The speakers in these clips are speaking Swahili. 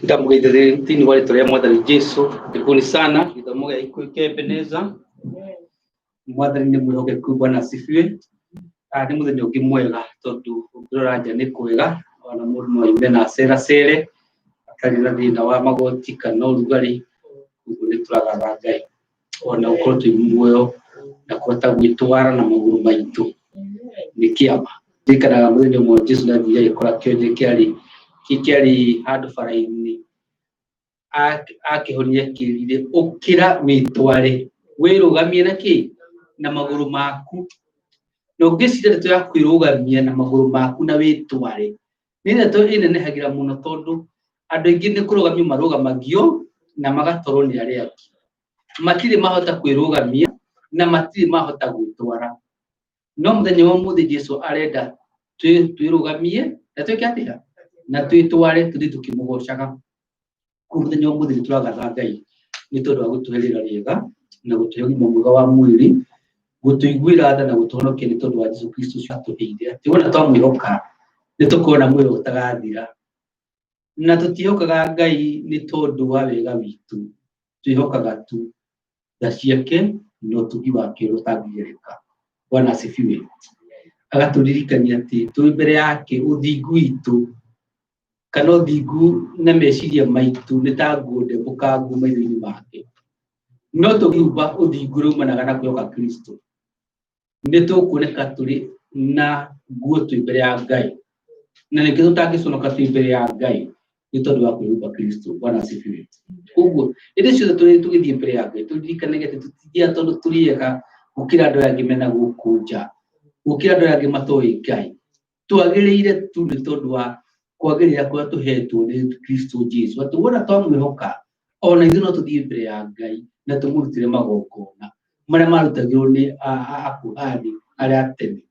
Ndamugeze tini wale tolea mwadhari Yesu karibuni sana itamoga iko ikependeza mwadhari ni mwihoge ku Bwana asifiwe. Ni muthenya ungi mwega tondu ndoranja ni kwega ona mundu no yume na cere atari na thina wa magoti kana urugari ugu ni turagatha Ngai ona ukorwo twi muoyo na kuhota gwitwara na maguru maitu ni kiama ndikanaga muthenya mwa Yesu na thia ikora kionje kiari handu faraini akihonia kirire ukira witware wirugamie naki na maguru maku no ngicira ndeto ya kwirugamia na maguru maku na witware ni ndeto inene hagira muno tondu andu ingi ni kurugamia marugamagio na magatorwo ni aria angi matiri mahota kwirugamia na matiri mahota gwitwara no muthenya wa muthi Yesu arenda twirugamie na twikatira na twitware tuthi tukimugocaga muthenya wa muthi turagatha Ngai ni tondu wa gutuherera riega na gutuhe ũgima mwega wa mwĩrĩ gutuiguira tha na gutuhonokia ni tondu wa Yesu Kristo atuheire ati wona twamwihoka ni tukona muoyo utagathira na tutihokaga Ngai ni tondu wa wega witu twihokaga tu tha ciake no tugi wake rutangirika. Bwana asifiwe. Agaturirikania ati twi mbere yake uthingu witu kana uthingu na meciria maitu ni ta nguo bukangu maitho-ini make no tugiumba uthingu rumanaga na kwihoka Kristo ni tukuoneka turi na nguo twi mbere ya Ngai na ningĩ tũtangĩconoka twi mbere ya Ngai ni tondu wa kwĩhumba Kristo. Bwana asifiwe. Ũguo hĩndĩ ciothe tũgĩthiĩ mbere ya Ngai tũririkanage atĩ tũtithia tondu tũriega gũkĩra andũ angĩ mena gũkũ nja gũkĩra andũ angĩ matoĩ Ngai twagĩrĩire tu nĩ tondu wa kwagĩrĩra kũrĩa tũhetwo nĩ Kristo Jesu atĩ wona twamwĩhoka ona ithuĩ no tũthiĩ mbere ya Ngai na tũmũrutĩre magongona marĩa marutagĩrwo nĩ akuhani arĩa a tene.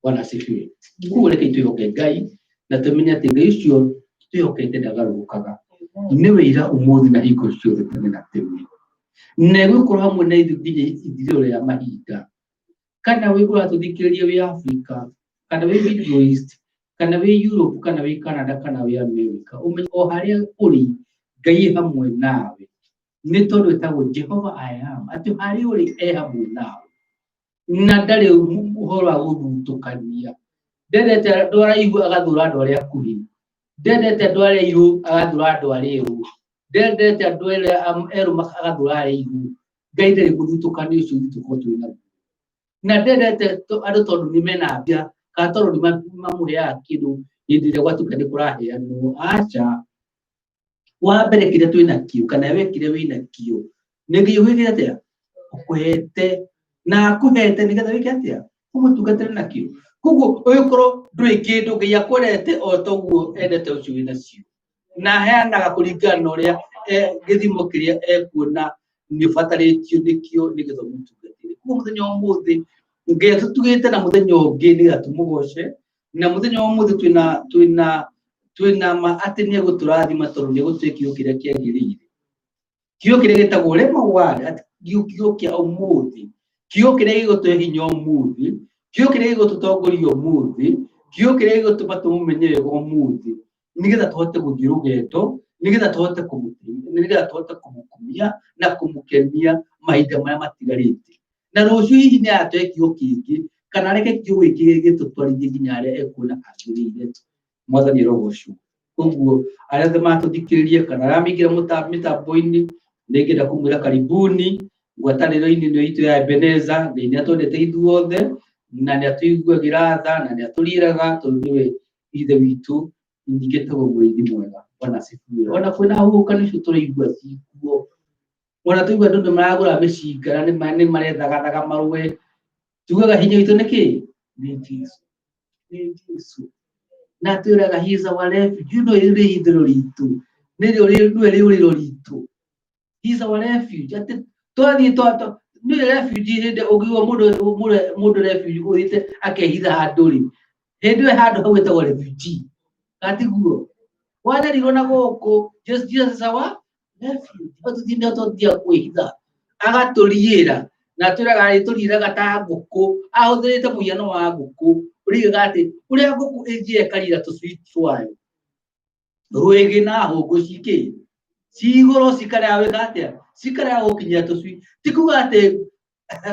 Bwana asifiwe. Koguo reke twĩhoke Ngai na tũmenye atĩ Ngai ũcio twĩhokete ndagarũrũkaga nĩwe ira ũmũthĩ na hingo ciothe tene na tene na egũkorwo hamwe na ithuĩ nginya ithirĩro rĩa mahinda. Kana wĩ ũratũthikĩrĩria wĩ Africa kana wĩ Middle East kana wĩ Europe kana wĩ Canada kana wĩ America umenye o harĩa ũrĩ Ngai hamwe nawe nĩ tondu etagwo Jehovah I am atĩ harĩa ũrĩ hamwe nawe na ndarĩ ũhoro wa gũthutũkania. Ndendete andũ araihu agathũra andũ arĩa akuhĩ, ndendete andũ arĩa airũ agathũra andũ arĩa erũ, ndendete andũ arĩa erũ agathũra arĩa airũ. Ngai ndarĩ mũthutũkanio ũcio tũkorwo twĩ naguo na ndendete andũ tondu nĩ mena mbia kana tondu nĩ mamũheaga kĩndũ hĩndĩ ĩrĩa gwatuĩka nĩ kũraheanwo. Aca, wa mbere kĩrĩa twĩ nakĩo kana wekire wĩ nakĩo nĩ Ngai ũgĩte atĩa ũkũhete na akũhete nĩgetha wĩke atĩa ũmũtungatĩre nakĩo. Koguo ũgĩkorwo ndũrĩ kĩndũ Ngai akũrehete o toguo endete ũcio wĩ nacio na aheanaga kũringana na ũrĩa gĩthimo kĩrĩa ekuona nĩ ũbatarĩtio nĩkĩo nĩgetha ũmũtungatĩre. Koguo mũthenya wa ũmũthĩ Ngai atũtugĩte na mũthenya ũngĩ nĩgetha tũmũgoce na mũthenya wa ũmũthĩ twĩna ma atĩ nĩ egũtũrathima tondu nĩ egũtũhe kiugo kĩrĩa kĩagĩrĩire, kiugo kĩrĩa gĩtagwo rema word atĩ kiugo kĩa ũmũthĩ, kiugo kĩrĩa gĩgũtũhe hinya ũmũthĩ, kiugo kĩrĩa gĩgũtũtongoria ũmũthĩ, kiugo kĩrĩa gĩgũtũma tũmũmenye wega ũmũthĩ nĩgetha tũhote gũthiĩ rũgendo, nĩgetha tũhote kũmũkumia na kũmũkenia mahinda marĩa matigarĩte. Na rũciũ hihi nĩ agatũhe kiugo kĩngĩ kana areke kiugo gĩkĩ gĩtũtwarithie nginya harĩa ekuona agĩrĩire. Mwathani arogocwo. Koguo arĩa othe matũthikĩrĩria kana arĩa maingĩra mĩtambo-inĩ nĩ ngenda kũmwĩra karibuni ngwatanĩro-inĩ ĩno itũ ya Ebeneza. Ngai nĩ atwendete ithuothe na nĩ atũiguagĩra tha na nĩ atũriĩraga tondu nĩwe ithe witũ, ningĩ tagwo mũrĩithi mwega. Bwana asifiwe. Ona kwĩna huhũkanio icio tũraigua cikuo, ona tũigua andũ nĩ maragũra mĩcinga na nĩ marethagathaga marũe, tugaga hinya witũ nĩ kĩĩ? Nĩ Jesũ. Na twĩraga he is our refuge. You know nĩ ihithĩro ritũ, nĩwe rĩũrĩro ritũ. He is our refuge. Atĩ twathiĩ nĩwe refuge hĩndĩ ũngĩigua mũndũ refuge ũthiĩte akehitha handũ rĩ, hĩndĩ ĩyo handũ hau ĩtagwo refugee. Gatiguo wanerirwo na gũkũ Jesus is our refuge. Tũthiaga kwĩhitha agatũriĩra na twĩraga arĩtũriĩraga ta ngũkũ, ahũthĩrĩte mũhiano wa ngũkũ. Ũrigaga atĩ ũrĩa ngũkũ ĩngĩeka rĩra tũcui twayo rwege na huko shike sigoro sikare awe gatia sikare awo kinya to sui tikugate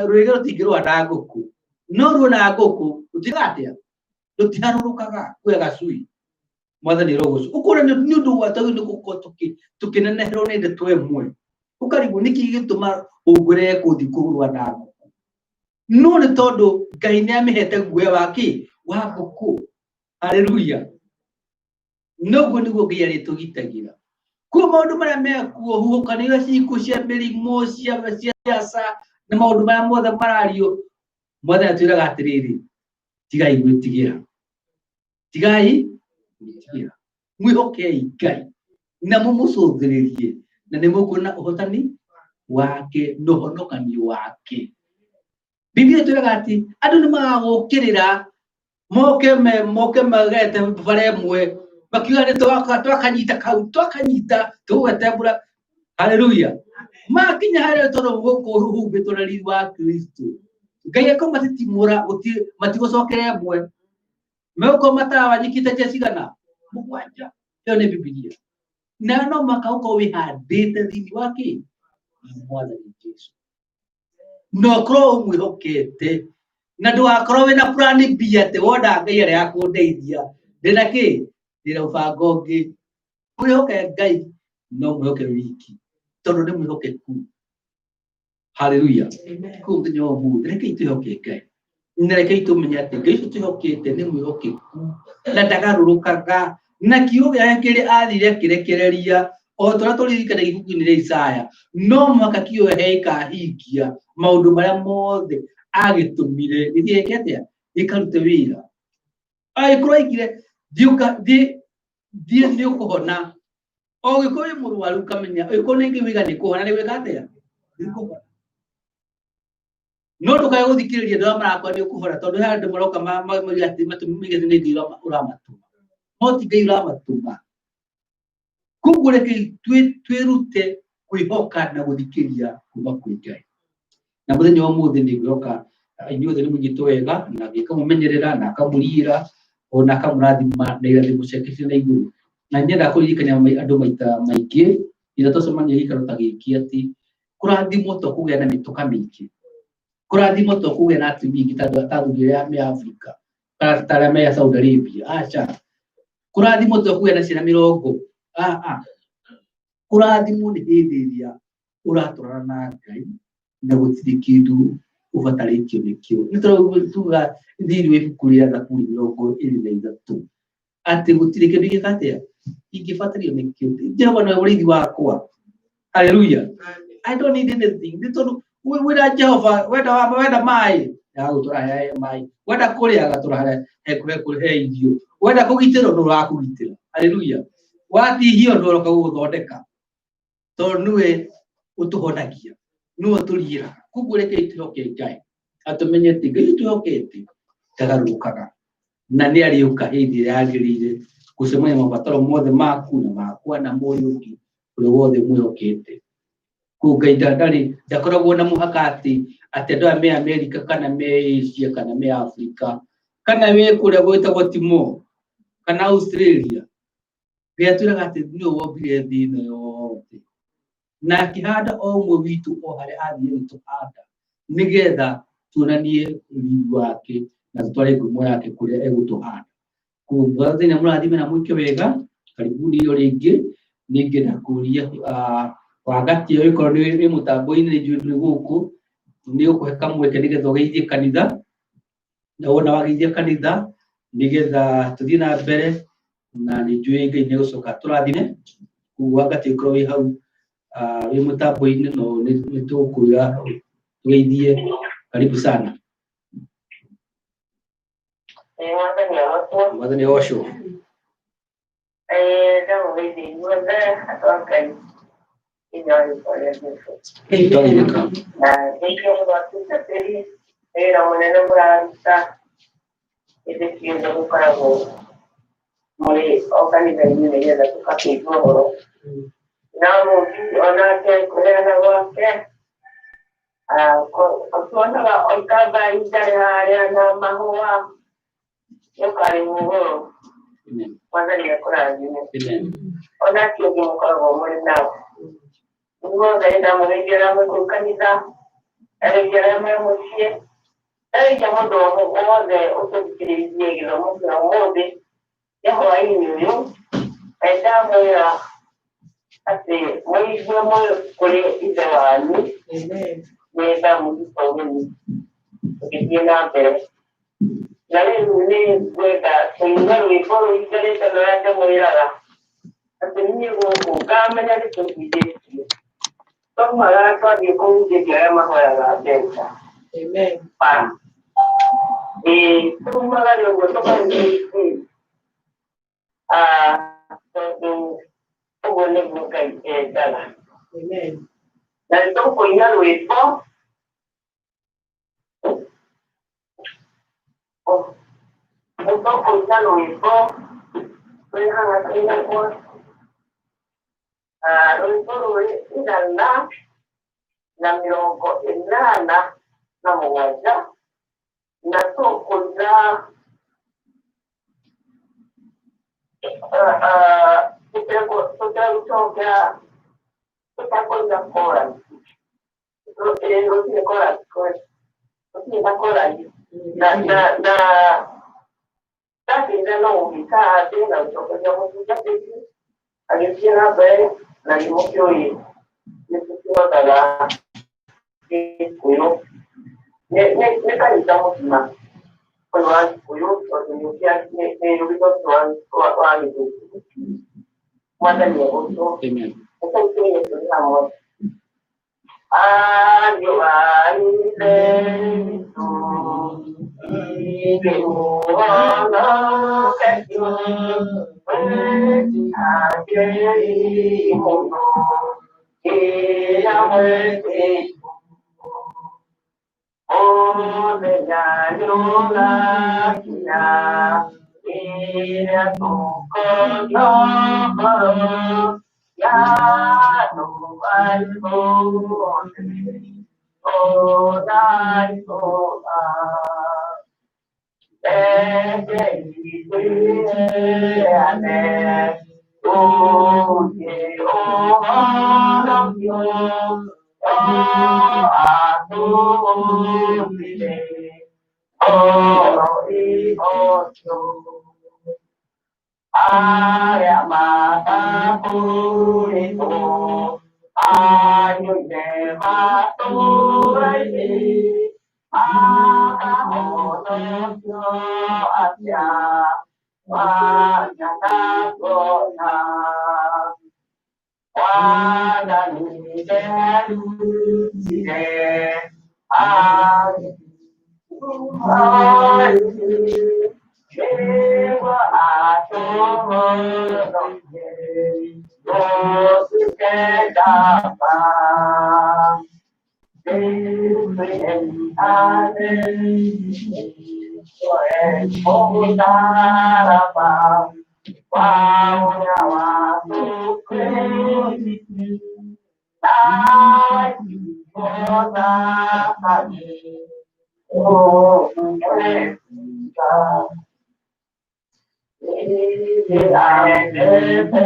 rwege rutigirwa na goku no runa goku utigatia rutiharurukaga kwega sui mwathani rogocu ukora ni undu wa tawi ni guko tukinenehero ni nde twe mwe ukaribu niki gituma ugure kuthi kurwa na goku no ni tondu Ngai ni amihete guoya waki wa goku haleluya noguo niguo Ngai aritugitagira kwa maundu maria mekuo huhukanio ciiko cia mirimo cia siasa na maundu maria mothe marario mwathani atwiraga atiriri tigai gwitigira mwihokei Ngai na mumucuthiririe na ni mukuona uhotani wake no honokani wake Biblia itwiraga ati andu ni magagukirira moke magete baremwe bakiuga ni twakanyita tugwetembura haleluya makinya haria toro guku ruhumbitwo na riiri wa Kristo Ngai akomatitimura matigocokere mwe meuko matawa nyikite jesigana mugwanja iyo ni Biblia na no makauko wihandite thini wake mwathani Jesu no kro mwihokete na ndugakorwo wina plani bia te wona Ngai aria akundeithia ndina ki ndina ubango ngi mwihoke Ngai no mwihoke wiki tondu ni mwihokeku haleluya ku ndio mu reke tuhoke Ngai nireke tumenye ati Ngai tuhokete ni mwihokeku na ndagarurukaga na kiugo giake kiri athire kirekereria o tora turirikana ibuku-ini ria Isaya no mwaka kiugo kahingia maundu maria mothe agitumire githieke atia ikarute wira aikroikire diuka di ukuhona o gikoye murwaru kamenya ikone ngiwiga ni kuhona ni wega atia ndikuhona no tukaye guthikiriria ndio marakwa ni ukuhona tondu ha ndu maroka mamuri ati matumige ni ndio uramatuma no ti Ngai uramatuma kugureke twirute kwihoka na guthikiria kuma kwi Ngai na muthenya wa muthi ni gwoka inyuothe ni munyito wega na gikamumenyerera na akamurira ona akamurathima na irathimo ciake na iguru na nyenda kuririkania andu maita maingi ira tocemania gikaro ta giki ati kurathimo to kugea na mituka mingi kurathimo to kugea na atumia ingi tathuri ya me Africa tara me Saudi Arabia acha kurathimo to kugea na ciana mirongo kurathimo ni hindi iria uraturana na Ngai na gutiri kindu ubatarikio nikio nituga thiri wikuria na kuri mirongo iri na ithatu ati gutiri kindu gikatia ingibatario nikio Jehova no urithi wakwa haleluya I don't need anything nitondu wira Jehova wenda mai ya gutura mai wenda kuria gatura he irio wenda kugitira no rakugitira haleluya watihio no roka guthondeka tondu we utuhonagia no turira kugureke ituhoke Ngai atumenye ati Ngai tuhokete tagarukaga na ni ariuka hindi yagirire gucemania mabataro mothe maku na makwa na moyo ungi uri wothe mwihokete ku Ngai ndakoragwo na muhaka ati andu me America kana me Asia kana me Africa kana we kuria gwitagwo Timo kana Australia Ngai ati ni wombire thina yothe na akihanda o umwe witu o haria athire tuhanda nigetha tuonanie riiri wake na tutware ngumo yake kuria egutuhanda kuva thina murathime na mwike wega karibuni iyo ringi ningenda kuria wagati iyo ikorwo ni mutambo-ini ni njui nduri guku ni ukuheka mweke nigetha ugeithie kanitha na wona wageithia kanitha nigetha tuthie na mbere na ni njui Ngai ni gucoka turathime kuva wagati ikorwo wi hau wi mutambo-ini no ni tukwira tugeithie karibu sana mwathani osho ndio wewe ndio atoka Itorika na ndio watu sasa era munene muraruta kindo gukarago muri organization neza tukapigwa horo na mungi onake kuleana wake kuona oikaba indare haya na mahua yokari mugo Mwathani akũrathime. Amen. Ona acio angĩ mũkoragwo mũrĩ nao. Inyuothe nĩndamũgeithia arĩa mwĩ kũu kanitha, arĩa arĩa me mũciĩ, ndarĩkia mũndũ wothe ũtũthikĩrĩirie gĩthomo kĩa ũmũthĩ gĩa hwaĩ-inĩ ũyũ, na nĩndamwĩra atĩ mũigue mũyũ kũrĩ ithe wanyu, nĩndamũruta ũgeni tũgĩthiĩ na mbere. Na rĩu nĩ ngwenda kũina rwĩmbo rũingĩrĩte rũrĩa ndĩmwĩraga atĩ niĩ gũkũ ngamenya nĩtũhunjĩtie. Twaumagara twathiĩ kũhunjĩria arĩa mahoyaga mbeca. Bara. Tumagare ũguo tũkahunjĩtie. Tondũ ũguo nĩguo Ngai endaga. Na nĩtũkũina rwĩmbo nĩtũkũina rwĩmbo rwĩ haha kĩrĩakwa. Rwĩmbo rũrĩ 187 na tũkũina tũtegũcokera tũtakũina chorus. Rũtirĩ chorus, rũtirĩ na chorus. Na ndathire no gũgĩikara thĩ na gũcokeria mũtungatĩri agĩthiĩ na mbere na nĩmũkĩũĩ nĩtũkĩhotaga Gĩkũyũ. Nĩ kanitha mũtima ũyũ wa Gĩkũyũ tondũ nĩ rũgĩtho wa Gĩthũngũ. Mwathani egũtũ. Nĩtũkĩrĩire tũrĩ hamwe. Ariũ a Ithe witũ nĩkĩmũhonoketio wĩtihangĩri mũno kĩrĩa mwĩtĩtwo. Mũthenya nĩũgakinya rĩrĩa tũkonio ngoro ya andũ aitũ othe ona itũũra. Rekei twĩheane tũthiĩ ũhonokio atũũrire oro ihoto. Arĩa matakũrĩtwo anyuire matũũra-inĩ makahonokio atĩa wanyanangona. Mwathani nĩerutire nĩguo atũhonokie tũtuĩke njamba. Twĩheane mũtharaba wa ũrĩa watũkĩrĩire na thakame ũmũkĩra. Nĩndĩraendete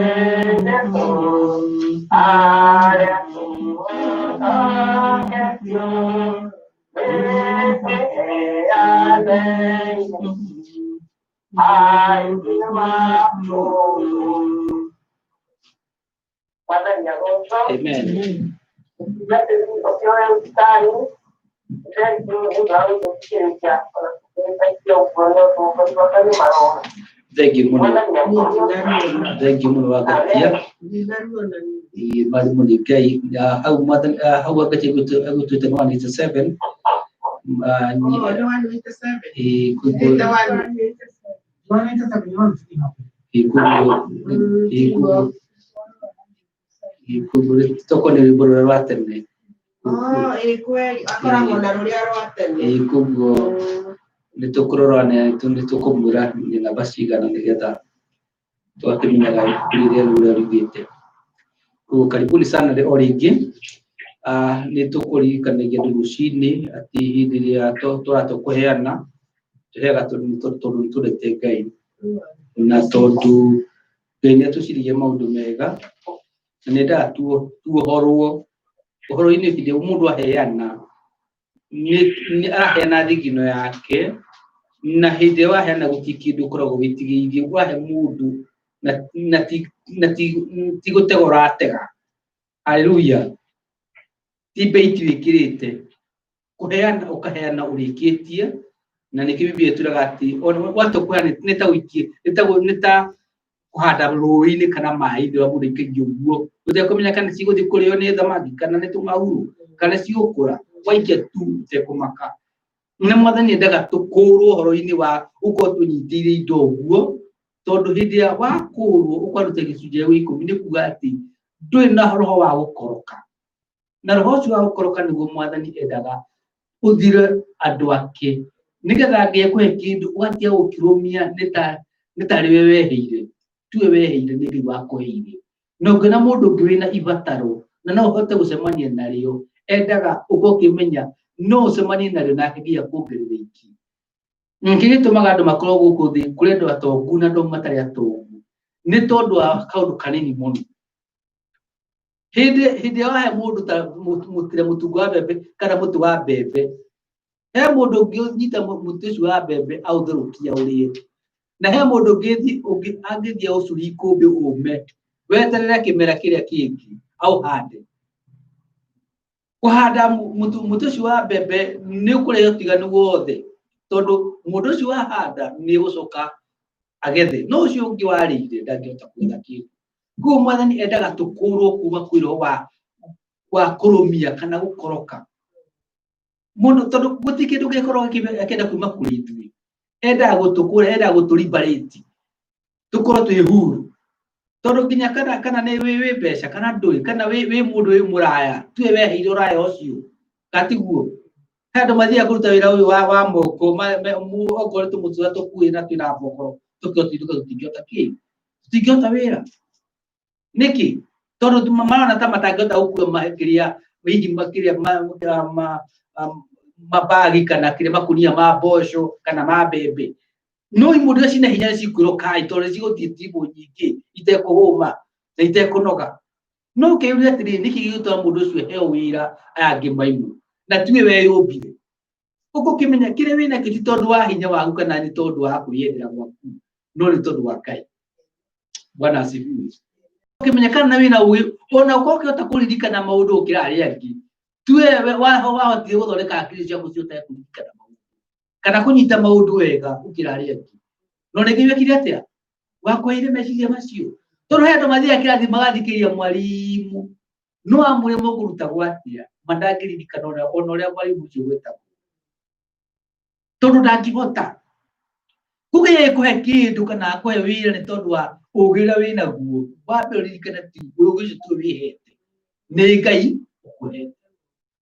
arĩa tũhonoketio wĩtĩheane aingĩ makũrũ. Mwathani agocwo. Ngatĩri ũkĩoya ũtari nĩndĩrĩkĩrwo nĩũndũ wa gũtũthikĩrĩria ona tũkĩrĩkia ũguo no tũkũribakani marona. Thank you mũno wagatia mwalimu nĩ Ngai hau wakati agũtuĩte 187 toko nĩ rwĩmbo rũrĩa rwa tene. Akoragwo na rũrĩa rwa tene. Koguo nĩtũkũrora nĩtũkũmwĩra nĩ namba cigana nĩgetha tũgakĩmenyaga rĩrĩa rũrĩa rũigĩte. Koguo karibuni sana o rĩngĩ. Nĩtũkũririkanagia rũciinĩ atĩ hĩndĩ ĩrĩa tũratũkũheana tũheaga tondũ nĩtũrete Ngai. na tondu Ngai tucirigie maundu mega nenda tuohorwo uhoro-ini video mundu aheana ni araheana thigino yake na hindi waheana gutikindu koragwo witigiirie wahe mundu na ti gutegora atega. Haleluya. Ti beiti wikirite kuheana ukaheana urikitie na niki Biblia turaga ati watu kuheana nita wikie nita kuhanda rũĩ-inĩ kana maĩ thĩ wa mũndũ ikaingĩ ũguo ũtekũmenya kana cigũthiĩ kũrĩo nĩ thamaki kana nĩ tũng'aurũ kana cigũkũra waikia tu ũtekũmaka. Nĩ Mwathani endaga tũkũrwo ũhoro-inĩ wa gũkorwo tũnyitĩire indo ũguo tondũ hĩndĩ ĩrĩa wakũrwo ũkaruta gĩcunjĩ gĩa 10 nĩ kuuga atĩ ndũrĩ na roho wa gũkoroka, na roho ũcio wa gũkoroka nĩguo Mwathani endaga ũthire andũ ake nĩgetha angĩkũhe kĩndũ ũgatiga gũkĩrũmia nĩ tarĩ we weheire, tuwe weheire nĩ Ngai wakũheire. Na ũngĩona mũndũ ũngĩ wĩna ibataro na no ũhote gũcemania narĩo endaga ũkorwo ũkĩmenya no ũcemanie narĩo nake nginya kuongerera iki. Ningĩ gĩtũmaga andũ makorwo gũkũ thĩ kũrĩ andũ atongu na andũ matarĩ atongu nĩ tondũ wa kaũndũ kanini mũno. Hĩndĩ ĩrĩa wahe mũndũ ta mũtu wa mbembe kana mũtu wa mbembe, he mũndũ ũngĩ ũnyita mũtu ũcio wa mbembe aũtherũkia ũrĩe, na he mũndũ ũngĩ angĩthiĩ ũcuri ikũmbĩ ũme weterere kĩmera kĩrĩa kĩngĩ auhande. Kũhanda mũtu ũcio wa mbembe nĩ ũkũrehe ũtiganu wothe tondũ mũndũ ũcio wahanda nĩ gũcoka agethe, no ũcio ũngĩ warĩire ndangĩhota kũgetha kĩndũ. Koguo Mwathani endaga tũkũrwo kuma kwĩ roho wa kũrũmia kana gũkoroka mũndũ tondũ gũtirĩ kĩndũ gĩkoragwo gĩkĩenda kuma kũrĩ ithuĩ. Endaga gũtũkũra, endaga gũtũlimbarĩti tũkorwo twĩ huru tondũ nginya kana nĩ wĩ mbeca kana ndũrĩ kana wĩ mũndũ wĩ mũraya tuwe weheire ũraya ũcio gatiguo. He andũ mathiaga kũruta wĩra ũyũ wa moko okorwo tũmũtura tũkuĩ na twĩna mbokoro tũtingĩhota kĩ, tũtingĩhota wĩra nĩkĩ tondũ marona ta matangĩhota gũkua makĩria mabagi kana kĩrĩa makũnia ma mboco kana ma mbembe. No imũndũ cina hinya cikwĩrwo kai tondũ cigũthiĩ timu nyingĩ itekũhũma na itekũnoga. No ũkĩũria atĩrĩrĩ nĩkĩ gĩgũtũma mũndũ ũcio heo wĩra aya angĩ maimũ na tiwe weyũmbire. Ũgũkĩmenya kĩrĩa wĩna kĩo ti tondũ wa hinya waku kana nĩ tondũ wa kwĩyendera gwaku no nĩ tondũ wa Ngai. Bwana asifiwe. Ũkĩmenya kana wĩna ũgĩ ona ũkorwo ũkĩhota kũririkana maũndũ gũkĩra arĩa angĩ tiwe wahotire gũthondeka akiri ciaku ũtekũririkana maũndũ kana kũnyita maũndũ wega gũkĩra arĩa angĩ. No nĩ Ngai wekire atĩa wakũheire meciria macio tondũ he andũ mathiaga kĩrathi magathikĩrĩria mwarimũ no amũrĩa mũkũrutagwo atĩa mandangĩririkana ona ũrĩa mwarimũ ũcio gwĩtagwo tondũ ndangĩhota. Kũgĩa gĩkũhe kĩndũ kana akũhe wĩra nĩ tondũ wa ũgĩ ũrĩa wĩnaguo wambe ũririkane ti ũgĩ ũcio tu wĩhete nĩ Ngai ũkũhete.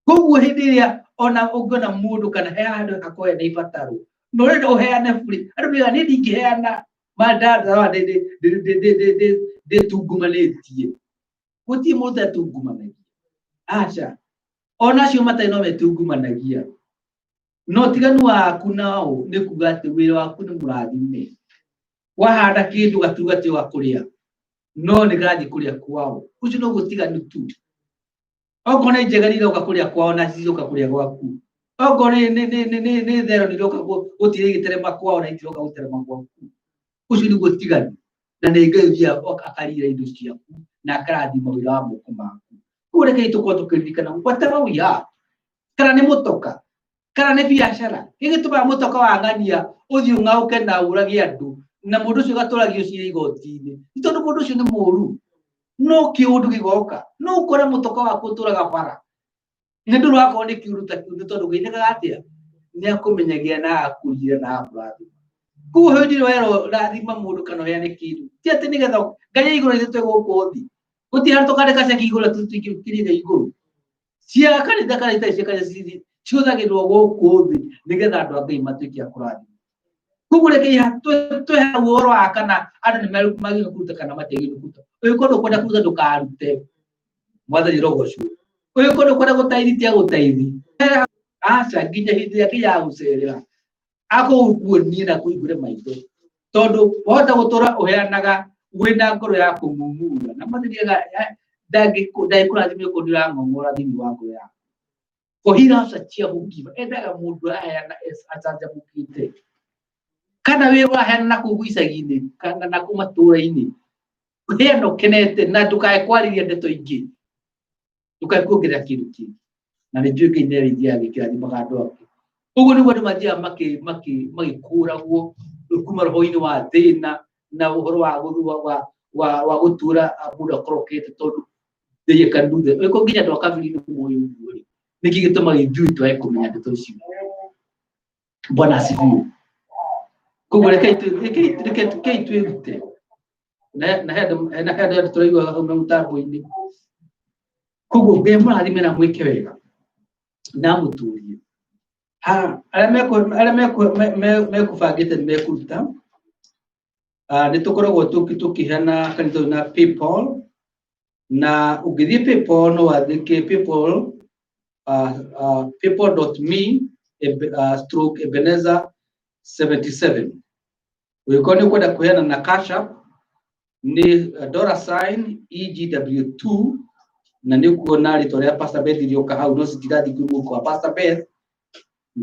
Koguo hĩndĩ ĩrĩa ona ũngĩona mũndũ kana he handũ akorwo ena ibataro no ũrenda ũheane bure andũ mega nĩ ndingĩheana mandanda ndĩtungumanĩtie. Gũtirĩ mũndũ atungumanagia aca ona acio matarĩ no metungumanagia. No tiganu waku nao nĩ kuuga atĩ wĩra waku nĩ mũrathime. Wahanda kĩndũ gatuga atĩ ũgakũrĩa no nĩ gathiĩ kũrĩa kwao ũcio no gũtiganu tu. Okorwo nĩ njega nĩiroka kũrĩa kwao na ciroka kũrĩa gwaku. Okorwo nĩ therũ nĩiroka gũtirĩ igĩterema kwao na itiroka gũterema gwaku. Ũcio nĩ gũtiganu na nĩ Ngai ũthiaga akarira indo ciaku na akarathima wĩra wa moko maku. Koguo reke tũkorwo tũkĩririkana whatever we are kana nĩ mũtoka kana nĩ biacara. Gĩgĩtũmaga mũtoka wa ng'ania ũthiĩ ũng'aũke na ũrage andũ na mũndũ ũcio gatũragio ciira igoti-inĩ nĩ tondũ mũndũ ũcio nĩ mũũru. No kĩũndũ gĩgoka no ũkore mũtoka waku ũtũraga bara nĩ ndũrĩ wakorwo nĩ kĩũndũ ta kĩu nĩ tondũ Ngai nĩkaga atĩa nĩ akũmenyagia na akũrire na akũrathima. Koguo hĩndĩ ĩrĩa werwo rathima mũndũ kana ũheane kĩndũ ti atĩ nĩgetha Ngai igũrũ ithuĩ gũkũ thĩ gũtirĩ handũ tũkandĩka ceki igũrũ tũingĩkirie Ngai igũrũ. Cia kanitha kana itarĩ cia kanitha cihũthagĩrwo gũkũ thĩ nĩgetha andũ a Ngai matuĩke a kũrathima. Koguo reke twĩhe ũhoro wa kana andũ nĩ magĩrĩirwo kũruta kana matiagĩrĩirwo kũruta. Ũngĩkorwo ndũkwenda kũruta ndũkarute. Mwathani rogo ũcio. Ũngĩkorwo ndũkwenda gũtaithi tia gũtaithi. Aca nginya hĩndĩ ĩrĩa Ngai agũcerera akũguonie na kũhingũre maitho tondu wahota gutura uheanaga wina ngoro ya kumumura na mathiriaga ndagikurathimio ko ndirang'ong'ora thini wa ngoro yaku. For he loves a cheerful giver. Endaga mundu aheana acanjamũkĩte. Kana wĩ waheana na kũu icagi-inĩ kana na kũu matũũra-inĩ, heana ũkenete na ndũkae kwarĩria ndeto ingĩ, ndũkae kuongerera kĩndũ kĩngĩ, na nĩ njũĩ Ngai nĩ arĩthiaga agĩkĩrathimaga andũ ake. Ũguo nĩguo andũ mathiaga magĩkũragwo kuma roho-inĩ wa thĩna na ũhoro wa gũtũũra mũndũ akorokete tondũ they can do that. Wĩko nginya andũ a kabiri-inĩ moĩ ũguo rĩ, nĩkĩ gĩtũmaga ithuĩ twage kũmenya ndeto icio? Bwana asifiwe. Koguo rekei twĩrute na he andũ tũraigua hau na mũtambo-inĩ. Koguo Ngai mũrathime na mwĩke wega na mũtũũrie. Arĩa mekũbangĩte nĩ mekũruta. Nĩ tũkoragwo tũkĩheana kanitha na PayPal, na ũngĩthiĩ PayPal no wandĩke PayPal paypal.me/Ebenezer 77. Ũngĩkorwo nĩ ũkwenda kũheana na Cash App nĩ $EGW2, na nĩ kuona rĩtwa rĩa Pastor Beth rĩoka hau, no citirathiĩ kwĩ kwa Pastor Beth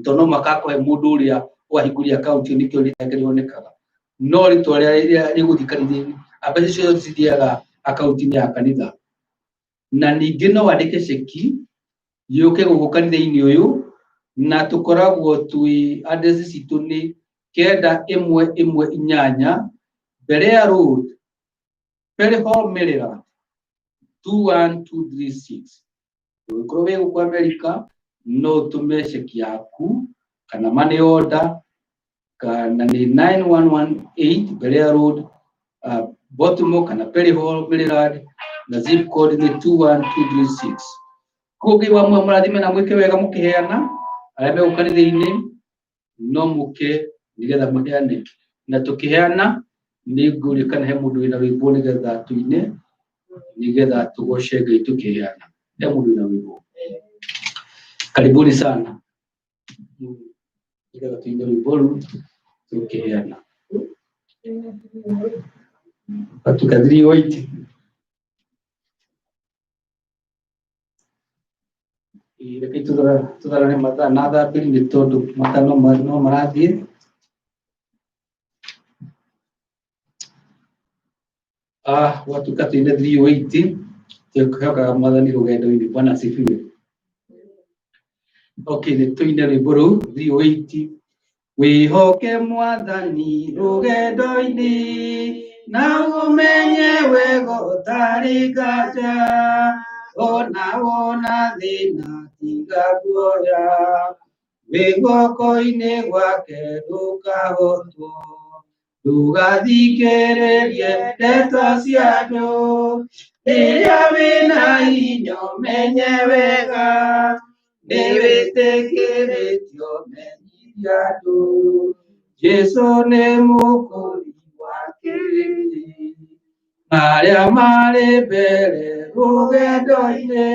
tondũ no makakũhe mũndũ ũrĩa wahingũria akaunti nĩkĩo rĩake rĩonekaga, no rĩtwa rĩrĩa rĩgũthiĩ kanitha-inĩ, mbeca ciothe cithiaga akaunti-inĩ ya kanitha. Na ningĩ no wandĩke ceki yũke gũkũ kanitha-inĩ ũyũ, na tũkoragwo address citũ nĩ 9118 Berea Road, Perry Hall, Maryland 21236. Ũngĩkorwo wĩ gũkũ Amerika no ũtũme ceki yaku kana money order, kana nĩ 9118 Berea Road, Baltimore kana Perry Hall, Maryland, na zip code nĩ 21236. Koguo wa mwe mũrathime na mwĩke wega mũkĩheana. Arĩa me gũkũ kanitha-inĩ no mũke nĩgetha mũheane, na tũkĩheana nĩ ngũririkana he mũndũ wĩna rwĩmbo nĩgetha tũine, nĩgetha tũgoce Ngai tũkĩheana. He mũndũ wĩna rwĩmbo? Karibuni sana. Nĩgetha tũine rwĩmbo rũu tũkĩheana. Tukathiĩ white. Rekei tũtharane mathaa na thambĩri nĩ tondũ mathaa no marathiĩ. Watuka tũine 308 tũkĩhokaga Mwathani rũgendo-inĩ. Bwana asifiwe. Okay, nĩ tũine rwĩmbo rũu 308. Wĩhoke Mwathani rũgendo-inĩ na ũmenye wega ũtarĩ nganja, ona wona thĩna tiga guoya, wĩ guoko-inĩ gwake ndũkahotwo. Ndũgathikĩrĩrie ndeto cia andũ, rĩrĩa wĩna hinya ũmenye wega, nĩ wĩtĩkĩrĩtio menyithia andũ, Jesũ nĩ mũkũri wa kĩrĩndĩ. Arĩa marĩ mbere rũgendo-inĩ,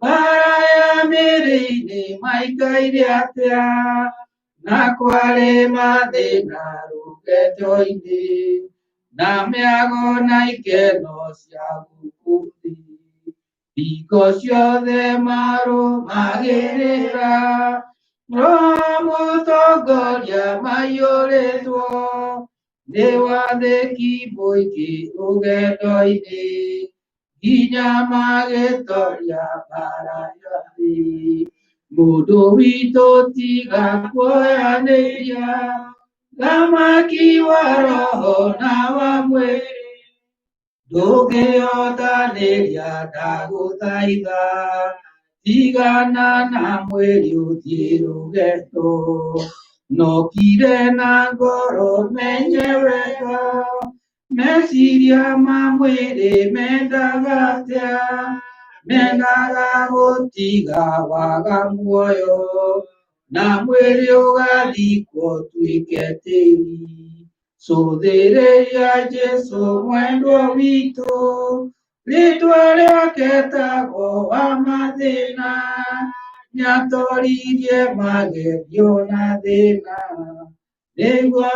maraya mĩrĩ-inĩ maikaire atĩa, na kwarĩ mathĩna rũgendo-inĩ, na mĩago na ikeno cia gũkũ thĩ. Hingo ciothe marũmagĩrĩra, Roho Mũtongoria maiyũrĩtwo, nĩ wathĩki mũingĩ rũgendo-inĩ, nginya magĩtoria mbara ya thĩ. Mũndũ witũ tiga kuoyanĩria, thamaki wa roho na wa mwĩrĩ, ndũngĩhotanĩria ndagũthaitha, tigana na mwĩrĩ ũthiĩ rũgendo. Nokire na ngoro menye wega, meciria ma mwĩrĩ mendaga atĩa, mendaga gũtiga waga muoyo, na mwĩrĩ ũgathikwo tuĩke tĩri. Cũthĩrĩria Jesũ mwendwa witũ, rĩtwa rĩake tagwo wa mathĩna, nĩatoririe magerio na thĩna, nĩguo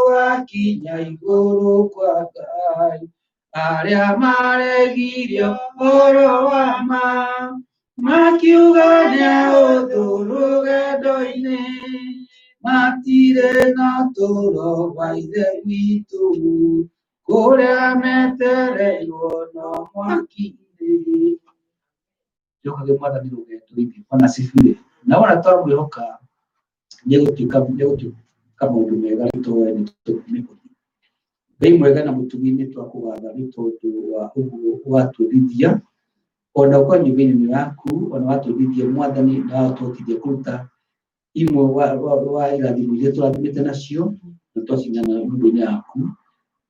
wakinya igũrũ kwa Ngai. Arĩa maregirio ũhoro wa ma makiuga nĩ ũthũ rũgendo-inĩ, matirĩ na ũtũũro wa Ithe witũ kũrĩa metereirwo no mwaki-inĩ. Njũkage Mwathani rũgendo-inĩ ona cibirĩ na wona twamwĩhoka nĩgũtuĩka maũndũ mega nĩtũĩ nĩtũkũmĩhũthia. Ngai mwega na mũtumi-inĩ twakũgatha nĩ tondũ wa ũguo watwĩrithia ona ũkorwo nyũmba-inĩ yaku, ona watwĩrithia Mwathani na watũhotithia kũruta imwe wa irathimo iria tũrathimĩte nacio na twacinana nyũmba-inĩ yaku,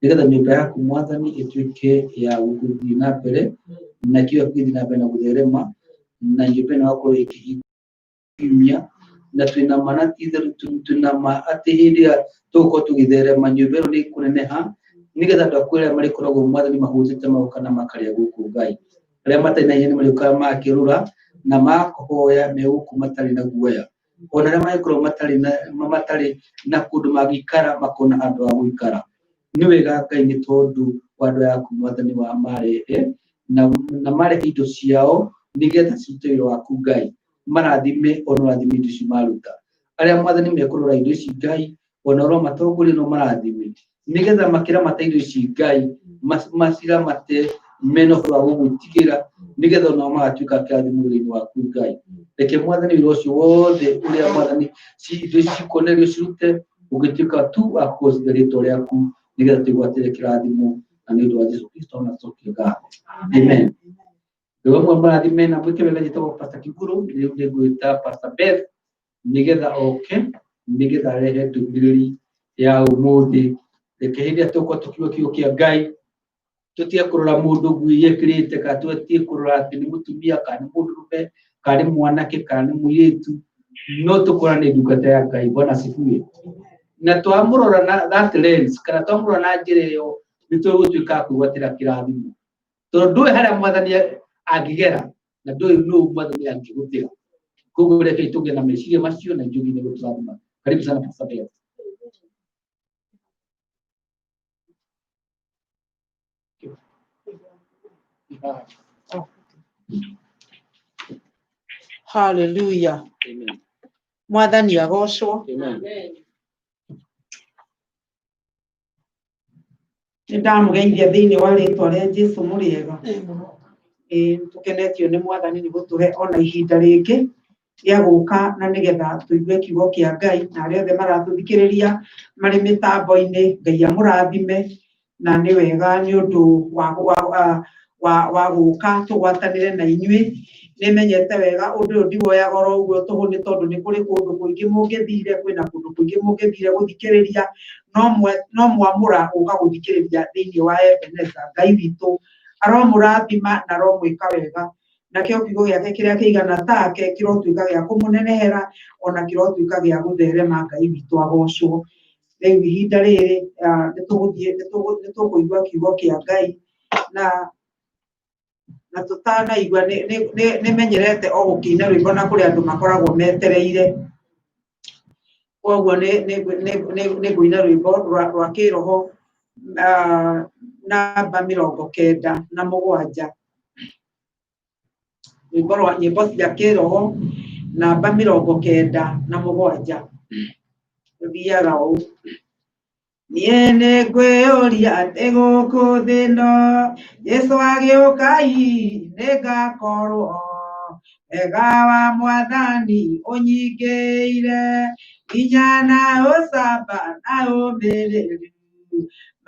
nĩgetha nyũmba yaku Mwathani ĩtuĩke ya gũthiĩ na mbere na kĩo gĩthiĩ na mbere na gũtherema, na nyũmba ĩno yakorwo ĩkĩumia na twĩna ma na ti-itherũ twĩna ma atĩ hĩndĩ ĩrĩa tũgũkorwo tũgĩtherema nyũmba ĩno nĩĩkũneneha, nĩgetha andũ aku arĩa marĩkoragwo Mwathani mahũnjĩte magoka na makarĩa gũkũ Ngai, arĩa matarĩ na hinya nĩmarĩũkaga makĩrũra na makũhoya megũkũ matarĩ na guoya, ona arĩa magĩkorwo matarĩ na kũndũ mangĩikara makona andũ a gũikara. Nĩ wega Ngai nĩ tondũ wa andũ yaku Mwathani wa marehe na marehe indo ciao nĩgetha cirute wĩra waku Ngai, marathime ona ũrathime indo ici maruta. Arĩa Mwathani mekũrora indo ici Ngai ona ũromatongoria no marathime, nĩgetha makĩramata indo ici Ngai maciramate mena ũhoro wa gũgwĩtigĩra, nĩgetha onao magatuĩka kĩrathimo wĩra-inĩ waku Ngai. Reke Mwathani wĩra ũcio wothe ũrĩa Mwathani indo ici cikonerio cirute ũgĩtuĩka tu wa kũgocithia rĩĩtwa rĩaku, nĩgetha tũgwatĩre kĩrathimo na nĩ ũndũ wa Jesũ Kristo na tũcokie ngatho. Amen. Ndio amwe marathime na mwĩke wega njĩtagwo Pastor Kiguru, rĩu nĩngwĩta Pastor Beth nĩgetha oke nĩgetha arehe ndũmĩrĩri ya ũmũthĩ. Reke hĩndĩ ĩrĩa tũgũkorwo tũkiuga kiugo kĩa Ngai tũtige kũrora mũndũ nguo iria ekĩrĩte, kana tũtige kũrora atĩ nĩ mũtumia kana nĩ mũndũrũme kana nĩ mwanake kana nĩ mũirĩtu, no tũkora nĩ ndungata ya Ngai. Bwana asifiwe. Na twamũrora na that lens kana twamũrora na njĩra ĩyo nĩ tũgũtuĩka a kwĩgwatĩra kĩrathimo, tondũ ndũĩ harĩa Mwathani angĩgera na ndũĩ nũũ Mwathani angĩgũtĩra. Koguo reke tũgĩe na meciria macio na njũgi nĩ gũtũrathima. Karibu sana Pastor Beth. Hallelujah. Amen. Mwathani agocwo. Amen. Nĩndamũgeithia thĩinĩ wa rĩĩtwa rĩa Jesũ mũrĩega. Tũkenetio nĩ Mwathani nĩ gũtũhe ona ihinda rĩngĩ rĩa gũka na nĩgetha tũigue kiugo kĩa Ngai, na arĩa othe maratũthikĩrĩria marĩ mĩtambo-inĩ, Ngai amũrathime, na nĩ wega nĩ ũndũ wa gũka tũgwatanĩre na inyuĩ. Nĩmenyete wega ũndũ ũyũ ndiwoyaga oro ũguo tũhũ, nĩ tondũ nĩ kũrĩ kũndũ kũingĩ mũngĩthire, kwĩna kũndũ kũingĩ mũngĩthire gũthikĩrĩria, no mwamũra gũka gũthikĩrĩria thĩinĩ wa Ebenezer. Ngai witũ aromũrathima na aromwĩka wega, nakĩo kiugo gĩake kĩrĩa kĩigana take kĩrotuĩka gĩa kũmũnenehera, ona kĩrotuĩka gĩa gũtherema. Ngai witũ agocwo. Rĩu ihinda rĩrĩ nĩtũkũigua kiugo kĩa Ngai, na tũtanaigua nĩmenyerete o gũkĩina rwĩmbo na kũrĩ andũ makoragwo metereire. Koguo nĩngũina rwĩmbo rwa kĩroho namba 97, rwĩmbo rwa nyĩmbo cia kĩroho namba 97. Rũthiaga ũũ: niĩ nĩngwĩyũria atĩ gũkũ thĩ ĩno Jesũ agĩũka nĩngakorwo wega wa Mwathani ũnyingĩire, hinya na ũcamba na ũmĩrĩru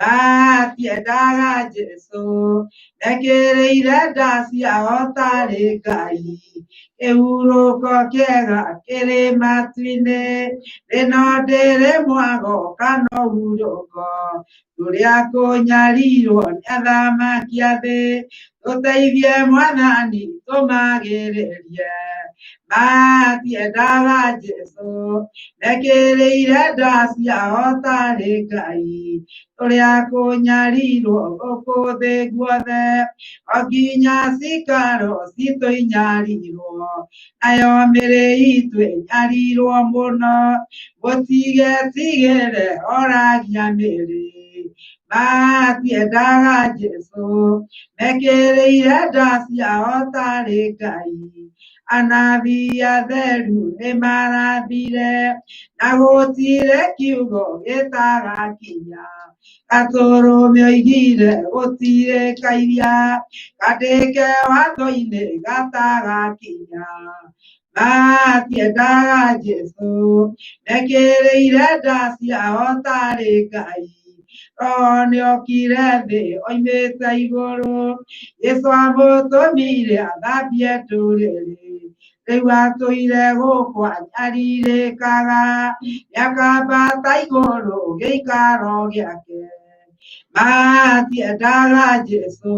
matiendaga Jesũ, mekĩrĩire nda ciao tarĩ Ngai. Kĩhurũko kĩega kĩrĩ matu-inĩ, rĩno ndĩrĩ mwago kana ũhurũko, rũrĩa kũnyarirwo nĩ athamaki a thĩ. Tũteithie Mwathani tũmagĩrĩrie, matiendaga Jesũ, mekĩrĩire nda ciao tarĩ Ngai. Tũrĩa kũnyarirwo gũkũ thĩ guothe, o nginya cikaro citũ inyarirwo, ayo mere itwe arirwo muno gutigetigere oragia mere matiendaga Jesu mekereire nda ciao tarĩ Ngai anabii atheru nĩmarathire na gũtirĩ kiugo gĩtagakinya Gatũrũme oigire gũtirĩ kairia gandĩke watho-inĩ gatagakinya matiendaga Jesu mekĩrĩire nda ciao tarĩ Ngai nĩokire thĩ oimĩte igũrũ Jesũ amũtũmire athambie ndũrĩrĩ rĩu atũire gũkũ anyarirĩkaga nĩakambata igũrũ gĩikaro gĩake matiendaga Jesũ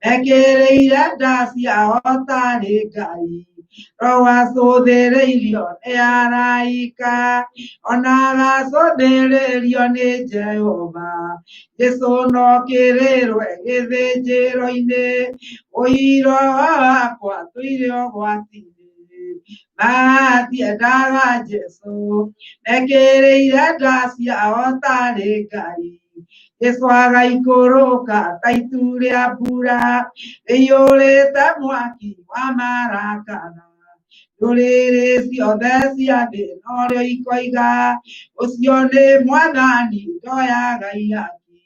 mekĩrĩire nda ciao tarĩ Ngai Roho acũthĩrĩirio nĩ araika ona agacũthĩrĩrio nĩ Jehova Jesũ no kĩrĩrwe gĩthĩnjĩro-inĩ ũiro wakwa tũire ũgwati-inĩ matiendaga Jesũ mekĩrĩire nda ciao tarĩ Ngai Jesũ agaikũrũka ta itu rĩa mbura rĩiyũrĩte mwaki wa marakara ndũrĩrĩ ciothe cia thĩ norĩo ikoiga ũcio nĩ mwathani ndoya Ngai aki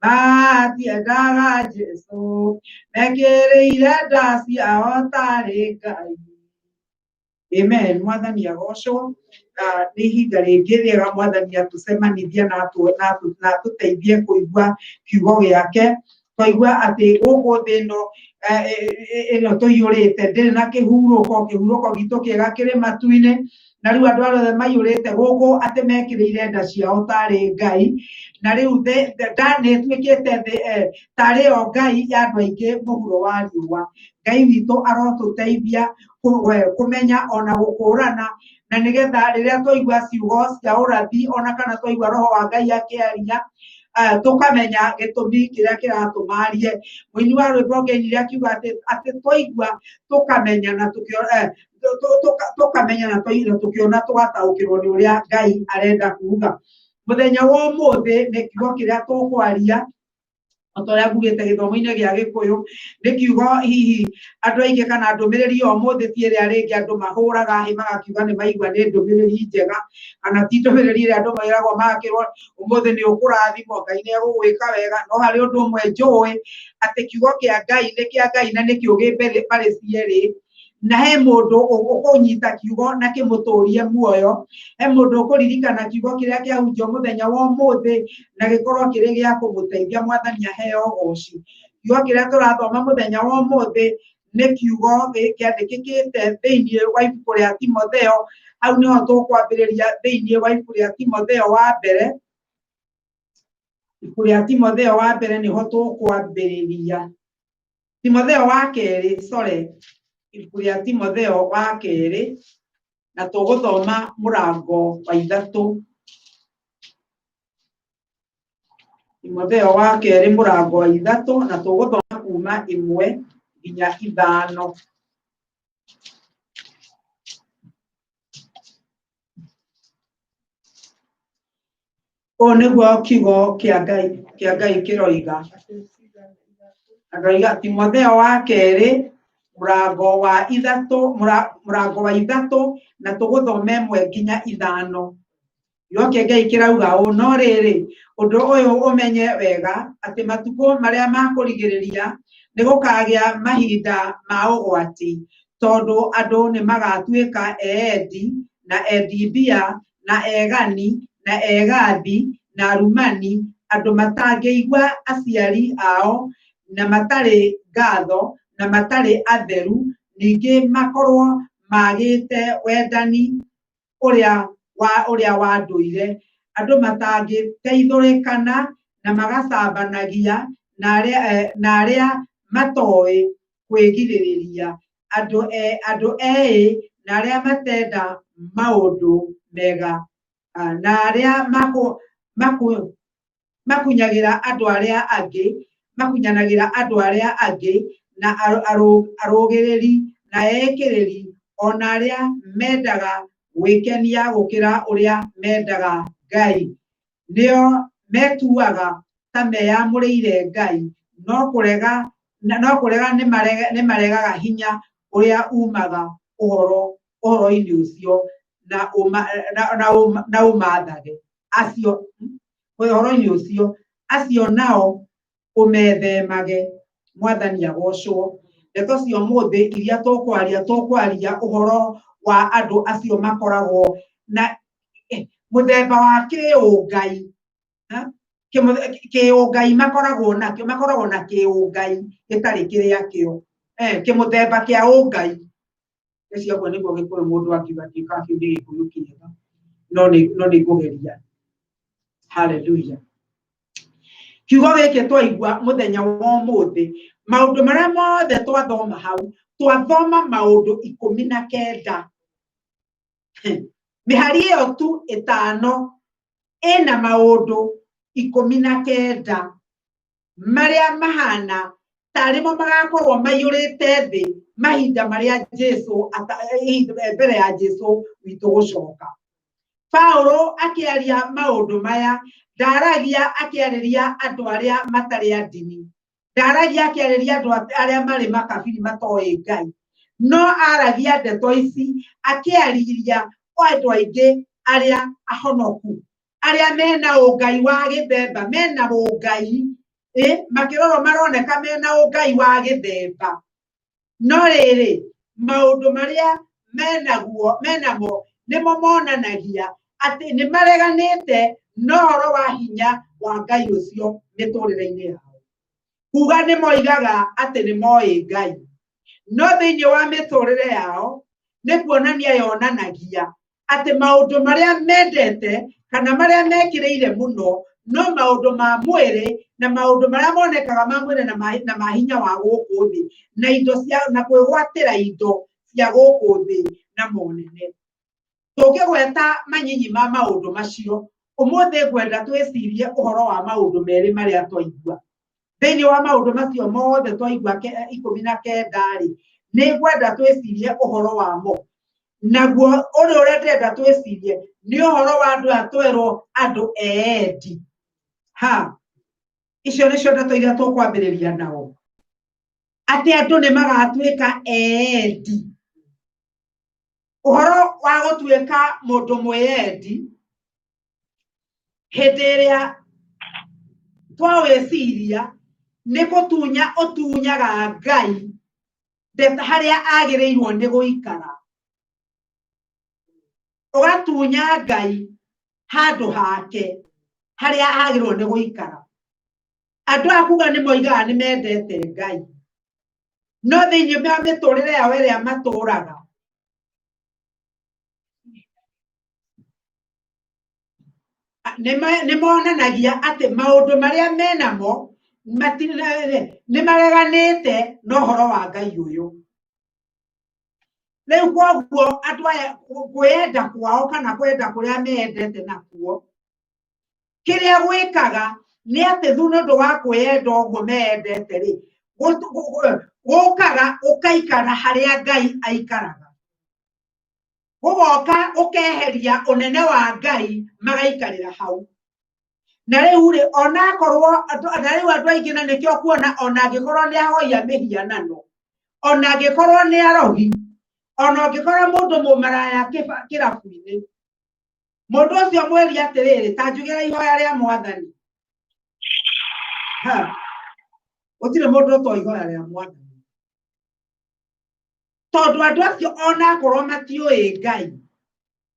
matiendaga Jesũ mekĩrĩire nda ciao tarĩ Ngai Amen. Mwathani agocwo nĩ ihinda rĩngĩ rĩega Mwathani atũcemanithie na atũteithie kũigua kiugo gĩake twaigua atĩ gũkũ thĩ ĩno tũiyũrĩte ndĩrĩ na kĩhurũko gitũ kĩega kĩrĩ matu-inĩ na rĩu andũ othe maiyũrĩte gũkũ atĩ mekĩrĩire nda ciao tarĩ Ngai na rĩu nda nĩĩtuĩkĩte tarĩ yo Ngai ya andũ aingĩ mũhuro wa riũa Ngai witũ arotũteithia kũmenya ona gũkũrana na nĩgetha rĩrĩa twaigua ciugo cia ũrathi ona kana twaigua Roho wa Ngai akĩaria tũkamenya gĩtũmi kĩrĩa kĩratũmarie mũini wa rwĩmbo ngĩinire akiuga atĩ twaigua tũkamenya na tũkĩona tũgataũkĩrwo nĩ ũrĩa Ngai arenda kuuga mũthenya wa ũmũthĩ nĩ kiugo kĩrĩa tũkwaria Otorĩa ngugĩte gĩthomo-inĩ gĩa Gĩkũyũ nĩ kiugo hihi andũ aingĩ kana ndũmĩrĩri ya ũmũthĩ ti ĩrĩa rĩngĩ andũ mahũraga hĩ magakiuga nĩ maigua nĩ ndũmĩrĩri njega kana ti ndũmĩrĩri ĩrĩa andũ meragwo magakĩrwo ũmũthĩ nĩ ũkũrathimwo Ngai nĩ egũgwĩka wega no harĩ ũndũ ũmwe njũĩ atĩ kiugo kĩa Ngai nĩ kĩa Ngai na nĩ kĩũgĩ mbarĩ cierĩ na he mũndũ ũkũnyita kiugo na kĩmũtũrie muoyo he mũndũ ũkũririkana kiugo kĩrĩa kĩahunjio mũthenya wa ũmũthĩ na gĩkorwo kĩrĩ gĩa kũmũteithia Mwathani aheo ũgooci kiugo kĩrĩa tũrathoma mũthenya wa ũmũthĩ nĩ kiugo kĩandĩkĩkĩte thĩinĩ wa ibuku rĩa Timotheo hau nĩho tũkwambĩrĩria thĩinĩ wa ibuku rĩa Timotheo wa mbere ibuku rĩa Timotheo wa mbere nĩho tũkwambĩrĩria Timotheo wa kerĩ ibuku rĩa Timotheo wa kerĩ na tũgũthoma mũrango wa 3 Timotheo wa kerĩ mũrango wa 3 na tũgũthoma kuma 1 nginya 5 o nĩguo kiugo kĩa Ngai kĩroiga aroiga Timotheo wa kerĩ mũrango wa 3 na tũgũthoma 1 nginya 5 yoke Ngai kĩrauga no rĩrĩ ũndũ ũyũ ũmenye wega atĩ matukũ marĩa makũrigĩrĩria nĩ gũkagĩa mahinda ma ũgwati tondũ andũ nĩ magatuĩka eedi na endi mbia na egani na egathi na arumani andũ matangĩigua aciari ao na matarĩ ngatho na matarĩ atheru ningĩ makorwo magĩte wendani ũrĩa wa ndũire andũ matangĩteithũrĩkana na magacambanagia na arĩa matoĩ kwĩgirĩrĩria andũ ethĩ na arĩa matenda maũndũ mega na arĩa makunyanagĩra andũ arĩa angĩ na arũgĩrĩri na na ekĩrĩri ona arĩa mendaga gwĩkenia gũkĩra ũrĩa mendaga Ngai nĩo metuaga ta meyamũrĩire Ngai no kũrega nĩ maregaga hinya ũrĩa umaga ũhoro-inĩ ũcio na ũmathage acio ũhoro-inĩ ũcio acio nao ũmethemage. Mwathani agocwo. Ndeto cia mũthĩ iria tũkwaria ũhoro wa andũ acio makoragwo na mũthemba wa kĩũngai kĩũngai makoragwo na kĩũngai gĩtarĩ kĩrĩa kĩo kĩmũthemba kĩa ũngai gĩciagwo nĩguo gĩkũrũ mũndũ akiuga kĩu nĩ gĩkũyũ kĩega no nĩ kũgeria. Hallelujah. Kiugo gĩkĩ twaigua mũthenya wa ũmũthĩ maũndũ marĩa mothe twathoma hau twathoma maũndũ 19 mĩhari ĩyo tu 5 ĩna maũndũ 19 marĩa mahana tarĩmo magakorwo maiyũrĩte thĩ mahinda marĩa Jesũ mbere ya Jesũ witũ gũcoka. Paulo akĩaria maũndũ maya ndaragia akĩarĩria andũ arĩa matarĩ a ndini, ndaragia akĩarĩria andũ arĩa marĩ makabiri matoĩ Ngai, no aragia ndeto ici akĩarĩria andũ aingĩ arĩa ahonoku, arĩa mena ũngai wa gĩthemba, mena ũngai makĩrorwo maroneka mena ũngai wa gĩthemba. No rĩrĩ maũndũ marĩa menamo nĩmo monanagia atĩ nĩ mareganĩte na ũhoro wa hinya wa Ngai ũcio mĩtũrĩre-inĩ yao. Kuga nĩ moigaga atĩ nĩ moĩ Ngai, no thĩinĩ wa mĩtũrĩre yao nĩ kuonania yonanagia atĩ maũndũ marĩa mendete kana marĩa mekĩrĩire mũno no maũndũ ma mwĩrĩ na maũndũ marĩa monekaga ma mwĩrĩ na ma hinya wa gũkũ thĩ na indo cia na kwĩgwatĩra indo cia gũkũ thĩ na monene. Tũngĩgweta manyinyi ma maũndũ macio ũmũthĩ ngwenda twĩcirie ũhoro wa maũndũ merĩ marĩa twaigua. Thĩinĩ wa maũndũ macio mothe twaigua 19 nĩ ngwenda twĩcirie ũhoro wamo. Naguo ũrĩa ndĩrenda twĩcirie nĩ ũhoro wa andũ atwerwo andũ endi. Icio nĩcio ndeto iria tũkwambĩrĩria nao. Atĩ andũ nĩ magatuĩka endi. Ũhoro wa gũtuĩka mũndũ mwĩendi hĩndĩ ĩrĩa twawĩciria nĩ gũtunya ũtunyaga Ngai harĩa agĩrĩirwo nĩ gũikara. Ũgatunya Ngai handũ hake harĩa agĩrĩirwo nĩ gũikara. Andũ akuga nĩ moigaga nĩ mendete Ngai, no thĩinĩ wa mĩtũrĩre yao ĩrĩa matũraga nĩ monanagia atĩ maũndũ marĩa menamo nĩ mareganĩte na ũhoro wa Ngai ũyũ. Rĩu koguo andũ aya kwenda kwao kana kwenda kũrĩa mendete nakuo kĩrĩa gwĩkaga nĩ atĩ thu nĩ ũndũ wa kwenda ũguo mendete rĩ gũkaga ũkaikara harĩa Ngai aikaraga. Gũgoka ũkeheria ũnene wa Ngai magaikarĩra hau. Na rĩu rĩ onakorwo rĩu andũ aingĩ na nĩkĩo kuona ona angĩkorwo nĩ ahoia mĩhianano, ona angĩkorwo nĩ arogi, ona angĩkorwo mũndũ mũmaraya kĩrabu-inĩ, mũndũ ũcio mweri atĩrĩrĩ ta njugĩra ihoya rĩa Mwathani. Gũtirĩ mũndũ ũtoĩ ihoya rĩa Mwathani. Tondũ andũ acio onakorwo matiũĩ Ngai,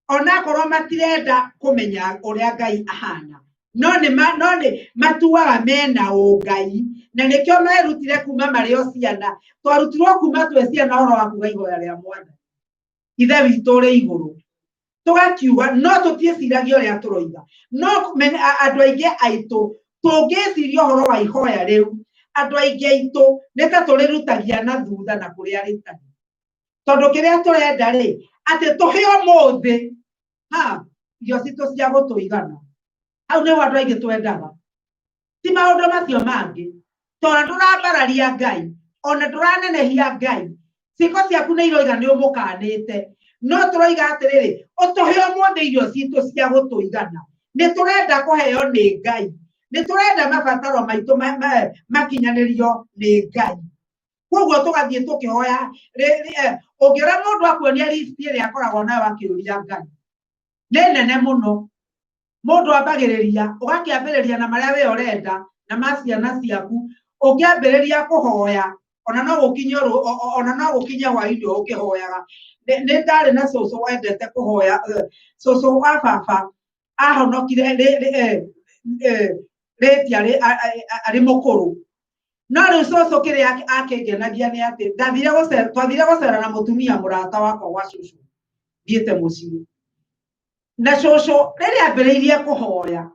onakorwo matirenda kũmenya ũrĩa Ngai ahana, no nĩ matuaga mena ũngai, na nĩkĩo merutire kuma marĩ o ciana. Twarutirwo kuma twĩ ciana ũhoro wa kuga ihoya rĩa Mwathani. Ithe witũ ũrĩ igũrũ tũgakiuga no tũtieciragia ũrĩa tũroiga. No andũ aingĩ aitũ tũngĩciria ũhoro wa ihoya rĩu, andũ aingĩ aitũ nĩ ta tũrĩrutagia na thutha na kũrĩa rĩtarĩ. Tondũ kĩrĩa tũrenda rĩ atĩ tũheo mũthĩ irio citũ cia gũtũigana. Hau nĩguo andũ aingĩ twendaga, ti maũndũ macio mangĩ. Tondũ ndũrambararia Ngai ona ndũranenehia Ngai, Ciko ciaku nĩ iroiga nĩ ũmũkanĩte. No tũroiga atĩrĩrĩ, ũtũhe mũndũ irio citũ cia gũtũigana. Nĩ tũrenda kũheo nĩ Ngai. Nĩ tũrenda mabataro maitũ makinyanĩrio nĩ Ngai. Koguo tũgathiĩ tũkĩhoya. Ũngĩora mũndũ akuonia list ĩrĩa akoragwo nayo akĩũria Ngai. Nĩ nene mũno. Mũndũ ambagĩrĩria, ũgakĩambĩrĩria na marĩa we ũrenda na maciana ciaku. Ũngĩambĩrĩria kũhoya, ona no gũkinye hwaĩ-inĩ ũkĩhoyaga. Nĩ ndarĩ na cũcũ wendete kũhoya. Cũcũ wa baba ahonokire rĩtia arĩ mũkũrũ. No rĩu cũcũ kĩrĩa akĩngenagia nĩ atĩ twathire gũcera na mũtumia mũrata wakwa wa cũcũ. Thiĩte mũciĩ. Na cũcũ rĩrĩa ambĩrĩirie kũhoya,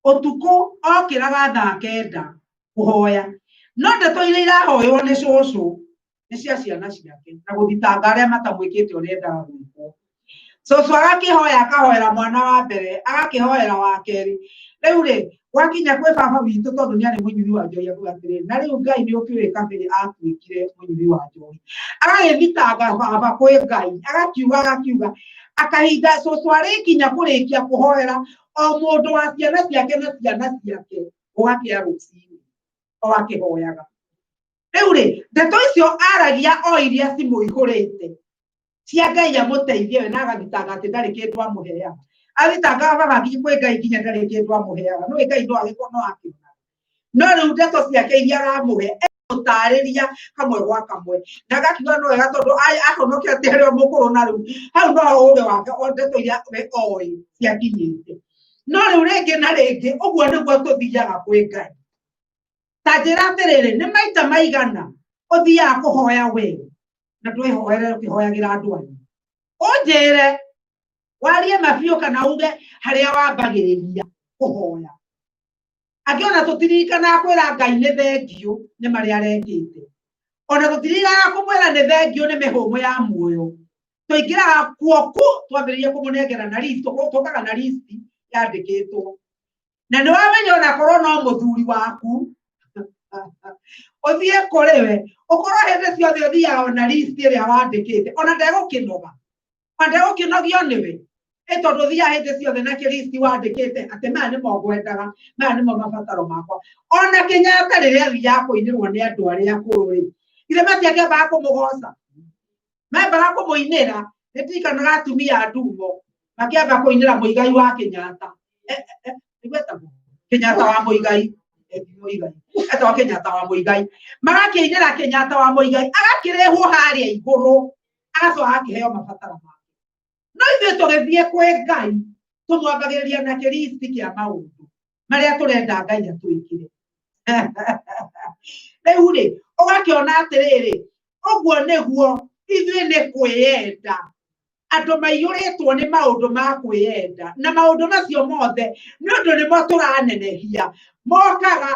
ũtukũ okĩraga thaa 9 kũhoya. No ndeto iria irahoywo nĩ cũcũ nĩ cia ciana ciake na gũthitanga arĩa matamwĩkĩte ũrĩa endaga gwĩkwo. Cũcũ agakĩhoya akahoera mwana wa mbere, agakĩhoera wa kerĩ. Rĩu rĩ, wakinya kwĩ baba witũ tondũ nĩ arĩ mũnyui wa njohi akuga atĩrĩrĩ, na rĩu Ngai nĩ ũkĩũĩ kabere atuĩkire mũnyui wa njohi. Agagĩthitanga baba kwĩ Ngai, agakiuga. Akahinda cũcũ arĩkinya kũrĩkia kũhoera o mũndũ wa ciana ciake na ciana ciake ũgakĩa rũcinĩ o akĩhoyaga. Rĩu rĩ, ndeto icio aragia o iria cimũihũrĩte cia Ngai amũteithie we na agathitanga atĩ ndarĩ kĩndũ amũheaga. Athitanga baba kwĩ Ngai nginya ndarĩ kĩndũ amũheaga. No Ngai no akĩona. No rĩu ndeto ciake iria aramũhe gũtarĩria kamwe gwa kamwe. Na agakiuga no wega tondũ ahonokia atĩ arĩ mũkũrũ na rĩu hau no ũũgĩ wake o ndeto iria we oĩ ciakinyĩte. No rĩu rĩngĩ na rĩngĩ ũguo nĩguo tũthiaga kwĩ Ngai. Ta njĩra atĩrĩrĩ, nĩ maita maigana ũthiaga kũhoya we na ndwĩhoere ũkĩhoyagĩra andũ anyu. Ũnjĩre warie mabiũ kana uge harĩa wambagĩrĩria kũhoya. Angĩona tũtiririkanaga kwĩra Ngai nĩ thengio nĩ marĩa arekĩte. Ona tũtiririkanaga kũmwĩra nĩ thengio nĩ mĩhũmũ ya muoyo. Tũingĩraga kuo twambĩrĩrie kũmũnengera na list, tũkaga na list yandĩkĩtwo. Na nĩ wamenya ona korwo no mũthuri waku ũthiĩ kũrĩ we, ũkorwo hĩndĩ ciothe ũthiaga na list ĩrĩa wandĩkĩte, ona ndegũkĩnoga. Ona ndegũkĩnogio nĩwe. Tondũ ũthiaga hĩndĩ ciothe na list wandĩkĩte atĩ maya nĩmo ngwendaga, maya nĩmo mabataro makwa. Ona Kenyatta rĩrĩa athiaga kũinĩrwo nĩ andũ arĩa akũrũ rĩ, githĩ matiakĩambaga kũmũgoca? Mambaga kũmũinĩra. Nĩndirikanaga atumia a Ndungo makĩamba kũinĩra Mũigai wa Kenyatta. Kenyatta wa Mũigai. Etagwo Kenyatta wa Mũigai. Magakĩinĩra Kenyatta wa Mũigai, agakĩrehwo harĩa igũrũ, agacoka akĩheo mabataro make. No ithuĩ tũgĩthiĩ kwĩ Ngai tũmwambagĩrĩria na list kĩa maũndũ marĩa tũrenda Ngai atwĩkire. Rĩu rĩ, ũgakĩona atĩrĩrĩ, ũguo nĩguo ithuĩ nĩ kwĩyenda. Andũ maiyũrĩtwo nĩ maũndũ ma kwĩyenda, na maũndũ macio mothe nĩ ũndũ nĩmo tũranenehia. Mokaga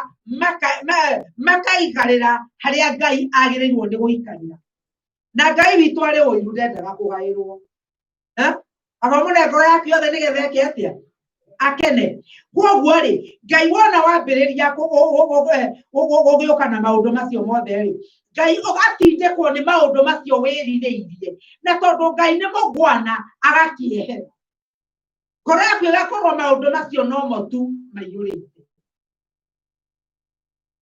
makaikarĩra harĩa Ngai agĩrĩirwo nĩ gũikarĩra. Na Ngai witũ arĩ ũiru ndendaga kũgaĩrwo. Aba mũne ngoro yaku yothe nĩgetha eke atĩa? Akene. Koguo rĩ, Ngai wona wambĩrĩria gũgĩũka na maũndũ macio mothe rĩ, Ngai ũgatindĩkwo nĩ maũndũ macio wĩrirĩirie. Na tondũ Ngai nĩ mũgwana agakĩehera. Ngoro yaku ĩgakorwo maũndũ macio no mo tu maiyũrĩte.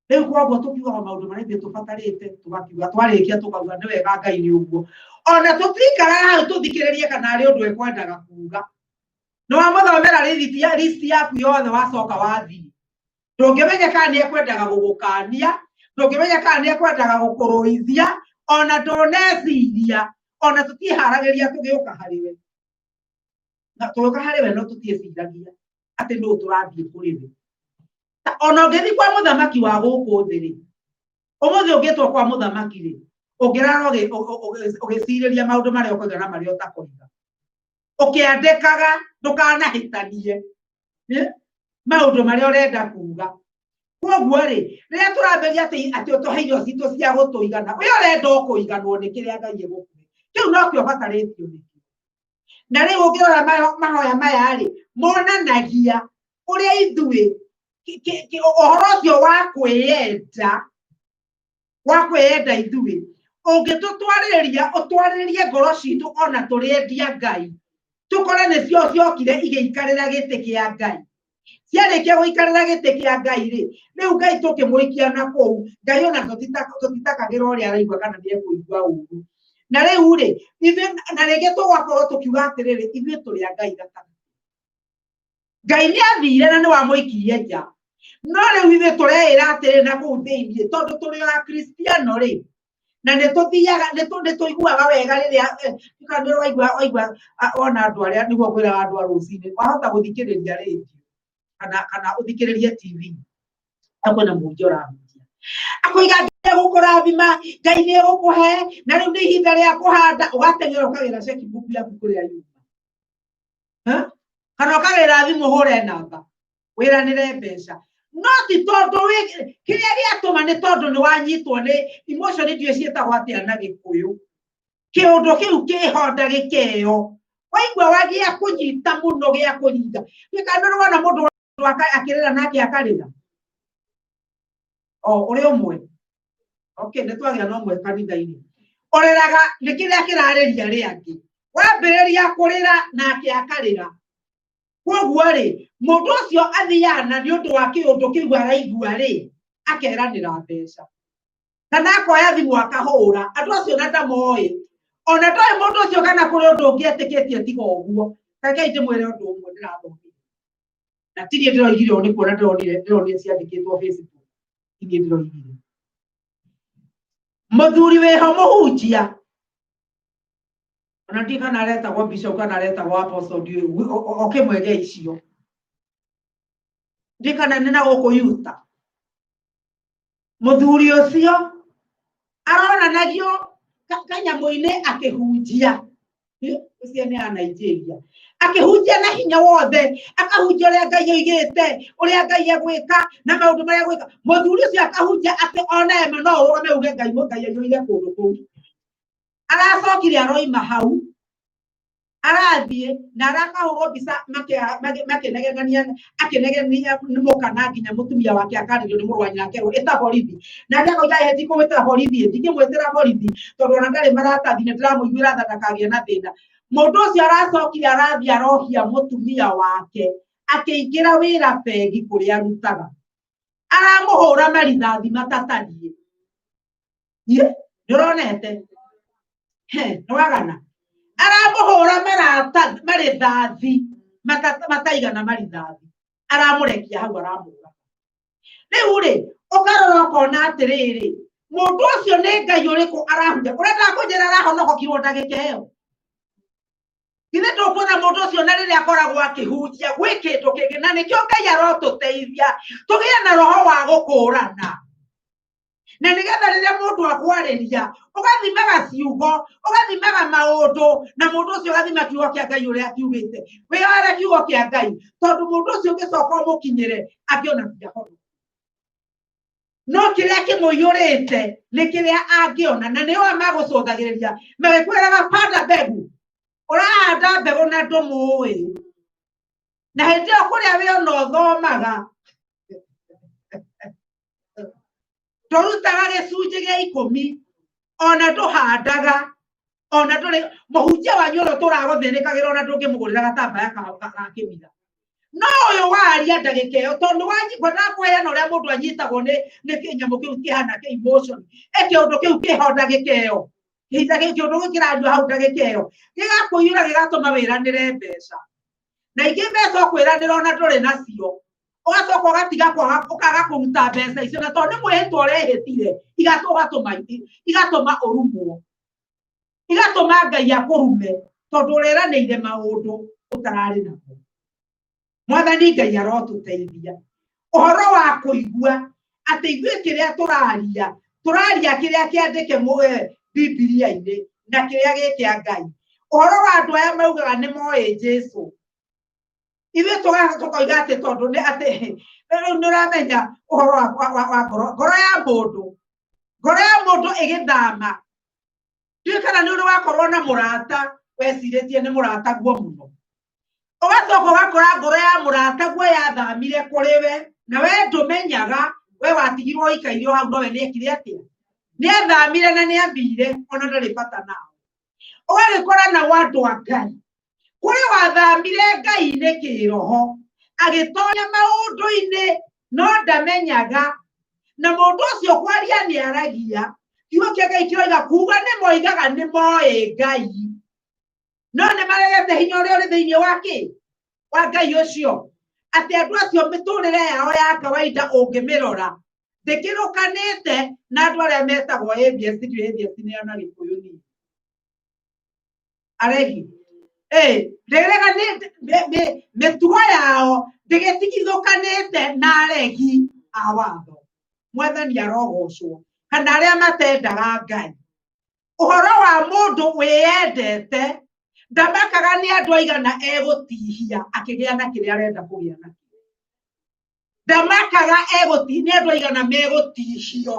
Rĩu koguo tũkiugaga maũndũ marĩa ithuĩ tũbatarĩte, tũgakiuga twarĩkia tũkauga nĩ wega Ngai nĩ ũguo. Ona tũtikaraga hau tũthikĩrĩrie kana arĩ ũndũ ekwendaga kuuga. Nĩ wamũthomera list yaku yothe wacoka wathiĩ. Ndũngĩmenya kana nĩ ekwendaga gũgũkania, ndũngĩmenya kana nĩ ekwendaga gũkũrũithia, ona ndũneciria, ona tũtiharagĩria tũgĩũka harĩ we. Na tũgĩũka harĩ we no tũtieciragia atĩ nũũ tũrathiĩ kũrĩ we. Ona ũngĩthiĩ kwa mũthamaki wa gũkũ thĩ rĩ, ũmũthĩ ũngĩtwo kwa mũthamaki rĩ, ũngĩrara ũgĩcirĩria maũndũ marĩa ũkauga na marĩa ũtakoiga. Ũkĩandĩkaga ndũkanahĩtanie maũndũ marĩa ũrenda kuuga. Koguo rĩ, rĩrĩa tũrambĩrĩria atĩ ũtũhe irio citũ cia gũtũigana, we ũrenda kũiganwo nĩ kĩrĩa Ngai egũkũhe. Kĩu no kĩo ũbatarĩtio nĩkĩo. Na rĩu ũngĩrora mahoya maya rĩ, monanagia ũrĩa ithuĩ ũhoro ũcio wa kwĩyenda ithuĩ ũngĩtũtwarĩrĩria ũtwarĩrĩrie ngoro citũ ona tũrĩendia Ngai tukore nĩcio ciokire igĩikarĩra gĩtĩ kĩa Ngai ciarĩkia gũikarĩra gĩtĩ kĩa Ngai rĩ rĩu Ngai tũkĩmũikia na kũu Ngai ona tũtitakagĩra ũrĩa araigua kana nĩekũigua ũru na rĩu rĩ na rĩngĩ tũgakorwo tũkiuga atĩrĩrĩ ithuĩ tũrĩ a Ngai gatagati Ngai nĩathire na nĩwamũikirie nja no rĩu ithuĩ tũreĩra atĩrĩrĩ na kũu thĩinĩ tondũ tũrĩ a Kristiano rĩ na nĩtũthiaga nĩtũiguaga wega rĩrĩa kana waigua ona andũ arĩa nĩguo kwĩra andũ a rũcinĩ wahota gũthikĩrĩria rĩndio kana ũthikĩrĩrie TV akwĩna mũnjĩ ũrahunjia akoiga Ngai gũkũrathima Ngai nĩ gũkũhe na rĩu nĩ ihinda rĩa kũhanda ũgateng'era ũkagĩra ceki buku yaku kũrĩa yuma kana ũkagĩra thimũ hũre namba wĩranĩre mbeca no ti tondũ kĩrĩa gĩatũma nĩ tondũ nĩ wanyitwo nĩ emotion ndiũ ciĩtagwo atĩa na Gĩkũyũ kĩũndũ kĩu kĩhonda gĩkeo waigua wagĩa kũnyita mũno gĩa kũringa gĩkandũ wona mũndũ akĩrĩra nake akarĩra ũrĩ ũmwe okay nĩtwagĩa no mwe kanitha-inĩ ũrĩraga nĩ kĩrĩa kĩrarĩria rĩangĩ wambĩrĩria kũrĩra nake akarĩra koguo rĩ mũndũ ũcio athiana nĩ ũndũ wa kĩũndũ kĩu araigua rĩ akeranĩra mbeca kana akoya thimũ akahũra andũ acio na ndamoĩ ona ndoĩ mũndũ ũcio kana kũrĩ ũndũ ũngĩ etĩkĩtie tiga ũguo rekei ndĩmwĩre ũndũ ũmwe ndĩrathomire na tinie ndĩroigire nĩ kuona ndĩronire ciandĩkĩtwo Facebook tinie ndĩroigire mũthuri wĩho mũhunjia ona ndi kana aretagwo bishop kana aretagwo apostle ndiũ okĩmwege icio ndi kana nĩ na gũkũ yuta mũthuri ũcio aronanagio kanyamũ-inĩ akĩhunjia ũcio nĩ a Nigeria akĩhunjia na hinya wothe akahunjia ũrĩa Ngai oigĩte ũrĩa Ngai egwĩka na maũndũ marĩa egwĩka mũthuri ũcio akahunjia atĩ ona eme no ũrũgame uge Ngai aiyũire kũndũ kũu aracokire aroima hau arathiĩ na arakahũrwo mbica akĩnegenia mũkana nginya mũtumia wake akarĩrio nĩ mũrũ wa nyina akerwo ĩta borithi na ndakoiga heti kũwĩta borithi ndingĩmwĩtĩra borithi tondũ ona ndarĩ maratathi nĩ ndĩramũiguĩra tha ndakagĩe na thĩna mũndũ ũcio aracokire arathiĩ arohia mũtumia wake akĩingĩra wĩra bengi kũrĩa arutaga aramũhũra marithathi matatariĩ ndĩronete nĩwagana aramũhũra marithathi mataigana marithathi aramũrekia hau aramũra rĩu rĩ ũkarora ũkona atĩrĩrĩ mũndũ ũcio nĩ Ngai ũrĩkũ arahunjia ũrenda kũnjĩra arahonokirwo ndagĩka ĩyo githĩ ndũkuona mũndũ ũcio na rĩrĩa akoragwo akĩhunjia gwĩ kĩndũ kĩngĩ na nĩkĩo Ngai arotũteithia tũgĩe na roho wa gũkũrana na nĩgetha rĩrĩa mũndũ akwarĩria ũgathimaga ciugo ũgathimaga maũndũ na mũndũ ũcio ũgathima kiugo kĩa Ngai ũrĩa kiugĩte wĩyoere kiugo kĩa Ngai tondũ mũndũ ũcio ũngĩcoka ũmũkinyĩre angĩona ndiahono no kĩrĩa kĩmũiyũrĩte nĩ kĩrĩa angĩona na nĩo magũcũthagĩrĩria magĩkwĩraga panda mbegũ ũrahanda mbegũ na ndũmũĩ na hĩndĩ ĩyo kũrĩa we ona ũthomaga ndũrutaga gĩcunjĩ gĩa 10 ona ndũhandaga ona ndũrĩ mũhunjia wanyu ũrĩa tũragũthĩnĩkagĩra ona ndũngĩmũgũrĩra gatambaya ka kĩmira no ũyũ waria ndagĩka ĩyo tondũ wanyigua ndakũheana ũrĩa mũndũ anyitagwo nĩ kĩnyamũ kĩu kĩhana kĩ emotion kĩũndũ kĩu kĩho ndagĩka ĩyo kĩũndũ gĩu kĩranyua hau ndagĩka ĩyo gĩgakũiyũra gĩgatũma wĩranĩre mbeca na ingĩ mbeca ũkwĩranĩra ona ndũrĩ nacio ũgacoka ũgatiga ũkaga kũruta mbeca icio na tondũ nĩ mwĩhĩtwa ũrehĩtire igatũma ũrumwo igatũma Ngai akũrume tondũ ũreranĩire maũndũ ũtararĩ namo Mwathani Ngai arotũteithia ũhoro wa kũigua atĩ ithuĩ kĩrĩa tũraria kĩrĩa kĩandĩke Biblia-inĩ na kĩrĩa gĩkĩa Ngai ũhoro wa andũ aya maugaga nĩ moĩ Jesũ ithuĩ tũkoiga atĩ tondũ nĩ atĩ rĩu nĩũramenya ũhoro wa ngoro ya mũndũ ĩgĩthama ndiũĩ kana nĩ ũrĩ wakorwo na mũrata wecirĩtie nĩ mũrata guo mũno ũgacoka ũgakora ngoro ya mũrata guo yathamire kũrĩ we na we ndũmenyaga we watigirwo ikaire hau no we nĩekire atĩa nĩ athamire na nĩ ambire ona ndarĩ bata nao. Ũgagĩkora na wandũ a Ngai kũrĩ wathamire Ngai-inĩ kĩroho agĩtonya maũndũ-inĩ no ndamenyaga, na mũndũ ũcio kwaria nĩ aragia kiugo kĩa Ngai kĩroiga kuuga nĩ moigaga nĩ moĩ Ngai, no nĩ maregete hinya ũrĩa ũrĩ thĩinĩ wa Ngai ũcio, atĩ andũ acio mĩtũrĩre yao ya kawaida ũngĩmĩrora ndĩkĩrũkanĩte na andũ arĩa metagwo ABS nĩ ana Gĩkũyũ nini aregi mĩtugo yao ndĩgĩtigithũkanĩte na aregi a watho. Mwathani arogocwo, kana arĩa matendaga Ngai. Ũhoro wa mũndũ wĩyendete ndamakaga nĩ andũ aigana egũtihia akĩgĩa na kĩrĩa arenda kũgĩa nakĩo. Ndamakaga egũtihia nĩ andũ aigana megũtihio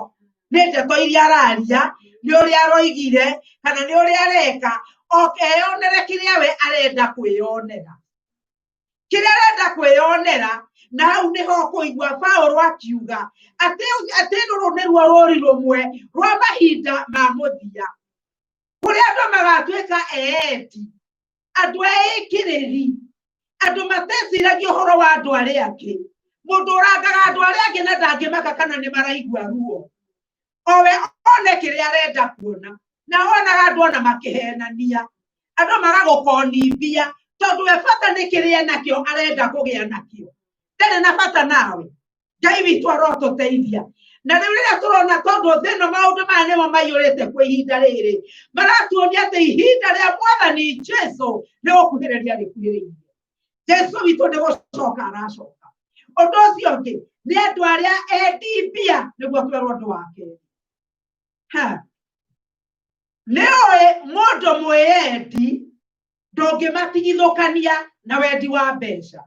nĩ ndeto iria araria, nĩ ũrĩa aroigire kana nĩ ũrĩa areka, okeyonere kĩrĩa we arenda kwĩyonera. Kĩrĩa arenda kwĩyonera, na hau nĩho kũigua Paũlũ akiuga atĩ rũrũ nĩruo rũri rũmwe rwa mahinda ma mũthia, kũrĩa andũ magatuĩka eeti, andũ eĩkĩrĩri, andũ mateciragia ũhoro wa andũ arĩa angĩ. Mũndũ ũrangaga andũ arĩa angĩ na ndangĩmaka kana nĩ maraigua ruo, owe one kĩrĩa arenda kuona, na wonaga andũ ona makĩhenania, andũ magagũkonithia tondũ we bata nĩ kĩrĩa nakĩo arenda kũgĩa nakĩo, ndarĩ na bata nawe. Ngai witũ arotũteithia. Na rĩu rĩrĩa tũrona tondũ thĩno maũndũ maya nĩmo maiyũrĩte kwa ihinda rĩrĩ, maratuonia atĩ ihinda rĩa Mwathani Jesũ nĩ gũkuhĩrĩria rĩkuhĩrĩirie. Jesũ witũ nĩ gũcoka aracoka. Ũndũ ũcio ũngĩ nĩ andũ arĩa endi mbia, nĩguo twerwo ũndũ wa kerĩ. Nĩũĩ mũndũ mwĩyendi ndũngĩmatigithũkania na wendi wa mbeca.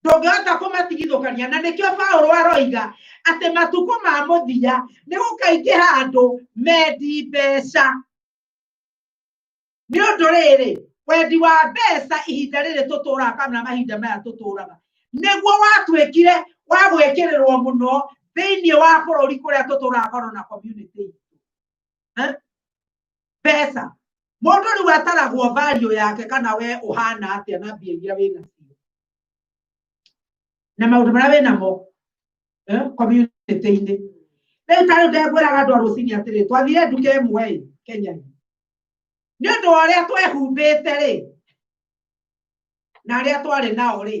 Ndũngĩhota kũmatigithũkania, na nĩkĩo Paũlũ aroiga atĩ matukũ ma mũthia nĩ gũkaingĩha andũ mendi mbeca. Nĩ ũndũ rĩrĩ, wendi wa mbeca ihinda rĩrĩ tũtũraga kana mahinda maya tũtũraga nĩguo watuĩkire wa gwĩkĩrĩrwo mũno thĩinĩ wa bũrũri kũrĩa tũtũraga korwo na community itũ. Mbeca, mũndũ rĩu ataragwo value yake kana we ũhana atĩa na mbia iria wĩnacio na maũndũ marĩa wĩnamo community-inĩ. Rĩu ta rĩu ndengwĩraga andũ a rũcinĩ atĩrĩ, twathire nduka ĩmwe Kenya, nĩ ũndũ wa ũrĩa twehumbĩte rĩ, na arĩa twarĩ nao rĩ,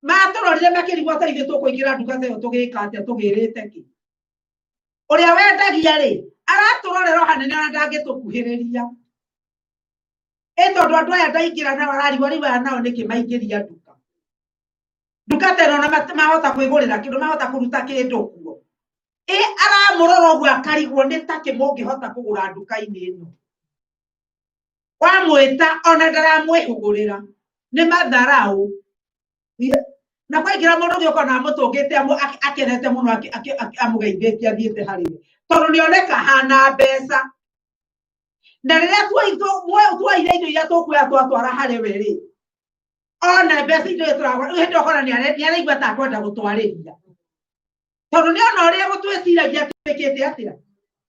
matũrorire makĩrigwo ta ithuĩ tũkũingĩra nduka ĩyo tũgĩka atĩa, tũgĩrĩte kĩ. Ũrĩa wendagia rĩ aratũrorera hanene ona ndangĩtũkuhĩrĩria. Tondũ andũ aya ndaingĩra nao ararigwo rĩu aya nao nĩkĩ maingĩria nduka. Nduka ta ĩno ona mahota kwĩgũrĩra kĩndũ, mahota kũruta kĩndũ kuo. Aramũrora ũguo akarigwo nĩ takĩ mũngĩhota kũgũra nduka-inĩ ĩno. Wamwĩta ona ndaramwĩhũgũrĩra, nĩ matharaũ. Na kwaingĩra mũndũ ũngĩ ũkona amũtũngĩte akenete mũno amũgeithĩtie athiĩte harĩ we, tondũ nĩoneka hana mbeca. Na rĩrĩa tuoire indo iria tũkuoya twatwara harĩ we rĩ, ona mbeca indo tũragũra, rĩu hĩndĩ ũkona nĩaraigua ta kwenda gũtwarĩria, tondũ nĩona ũrĩa gũtwĩciragia twĩkĩte atĩa,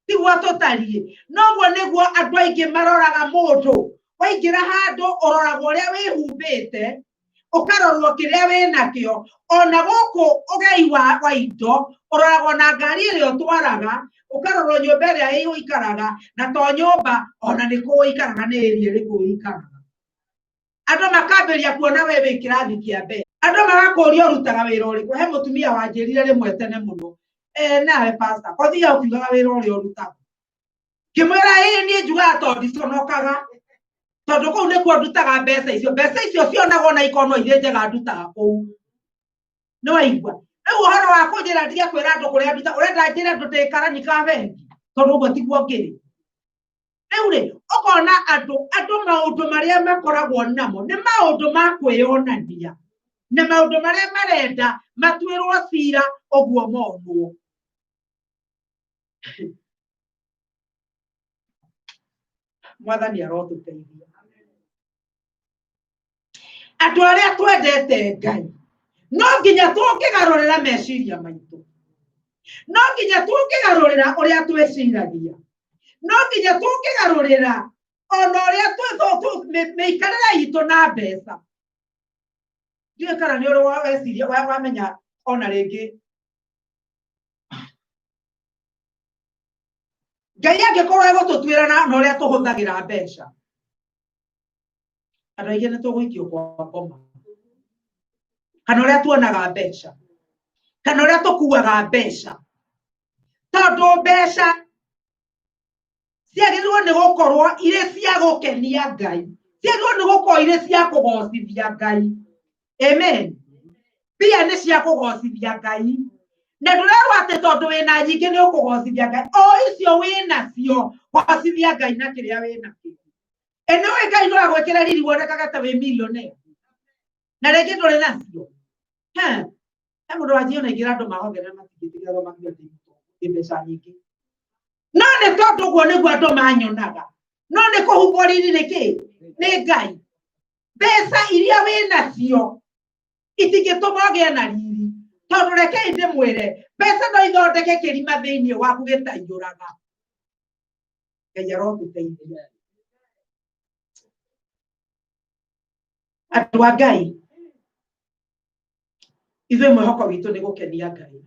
tiguo tũtariĩ. Noguo nĩguo andũ aingĩ maroraga mũndũ. Waingĩra handũ ũroragwo ũrĩa wĩhumbĩte, ũkarorwo kĩrĩa wĩnakĩo, ona gũkũ ũgei wa indo ũroragwo na ngari ĩrĩa ũtwaraga, ũkarorwo nyũmba ĩrĩa ũikaraga, na to nyũmba ona nĩkũ ũikaraga, nĩ ĩrĩa ĩrĩkũ ũikaraga. Andũ makambĩrĩria kuona we wĩ kĩrathi kĩa mbere, andũ magakũria ũrutaga wĩra ũrĩkũ. He mũtumia wanjĩrire rĩmwe tene mũno, nawe pastor kothiga ũkiugaga wĩra ũrĩa ũrutaga. Ngĩmwĩra niĩ njugaga tondũ ndiconokaga, tondũ kũu nĩkuo ndutaga mbeca icio. Mbeca icio cionagwo na ikono irĩ njega ndutaga kũu. Nĩ waigua? Rĩu ũhoro wa kũnjĩra ndige kwĩra andũ kũrĩa ndutaga, ũrenda njĩre andũ ndĩ karani ka bengi, tondũ ũguo tiguo ngĩrĩ. Rĩu rĩ ũkona andũ maũndũ marĩa makoragwo namo nĩ maũndũ ma kwĩyonania, na maũndũ marĩa marenda matuĩrwo cira ũguo monwo. Mwathani arotũteithia. Andũ arĩa twendete Ngai no nginya tũngĩgarũrĩra meciria maitũ. no nginya tũngĩgarũrĩra ũrĩa twĩciragia, no nginya tũngĩgarũrĩra ona ũrĩa mĩikarĩre itũ na mbeca. Ndiũĩ kana nĩ ũrĩ weciria wamenya ona rĩngĩ Ngai angĩkorwo egũtũtuĩra na ũrĩa tũhũthagĩra mbeca, andũ aingĩ nĩ tũgũikio kwa ngoma, kana ũrĩa tuonaga mbeca, kana ũrĩa tũkuaga mbeca, tondũ mbeca ciagĩrĩirwo nĩ gũkorwo irĩ cia gũkenia Ngai, ciagĩrĩirwo nĩ gũkorwo irĩ cia kũgocithia Ngai. Amen. Mbia nĩ cia kũgocithia Ngai, na ndũrerwo atĩ tondũ wĩna nyingĩ nĩ ũkũgocithia Ngai. O icio wĩnacio gocithia Ngai na kĩrĩa wĩnakĩo. Ĩno Ngai no agwĩkĩra riri wonekaga ta wĩ millionaire na rĩngĩ ndũrĩ nacio. He mũndũ wanjia na ingĩra andũ mahongerera matingĩtiga thomagio mbeca nyingĩ. No nĩ tondũ ũguo nĩguo andũ manyonaga. No nĩ kũhumbwo riri nĩ Ngai. Mbeca iria wĩnacio itingĩtũma ũgĩe na riri, tondũ rekei ndĩmwĩre mbeca no ithondeke kĩrima thĩinĩ waku gĩtaiyũraga. Ngai arotũteithia. Andũ a Ngai, ithuĩ mwĩhoko witũ nĩ gũkenia Ngai.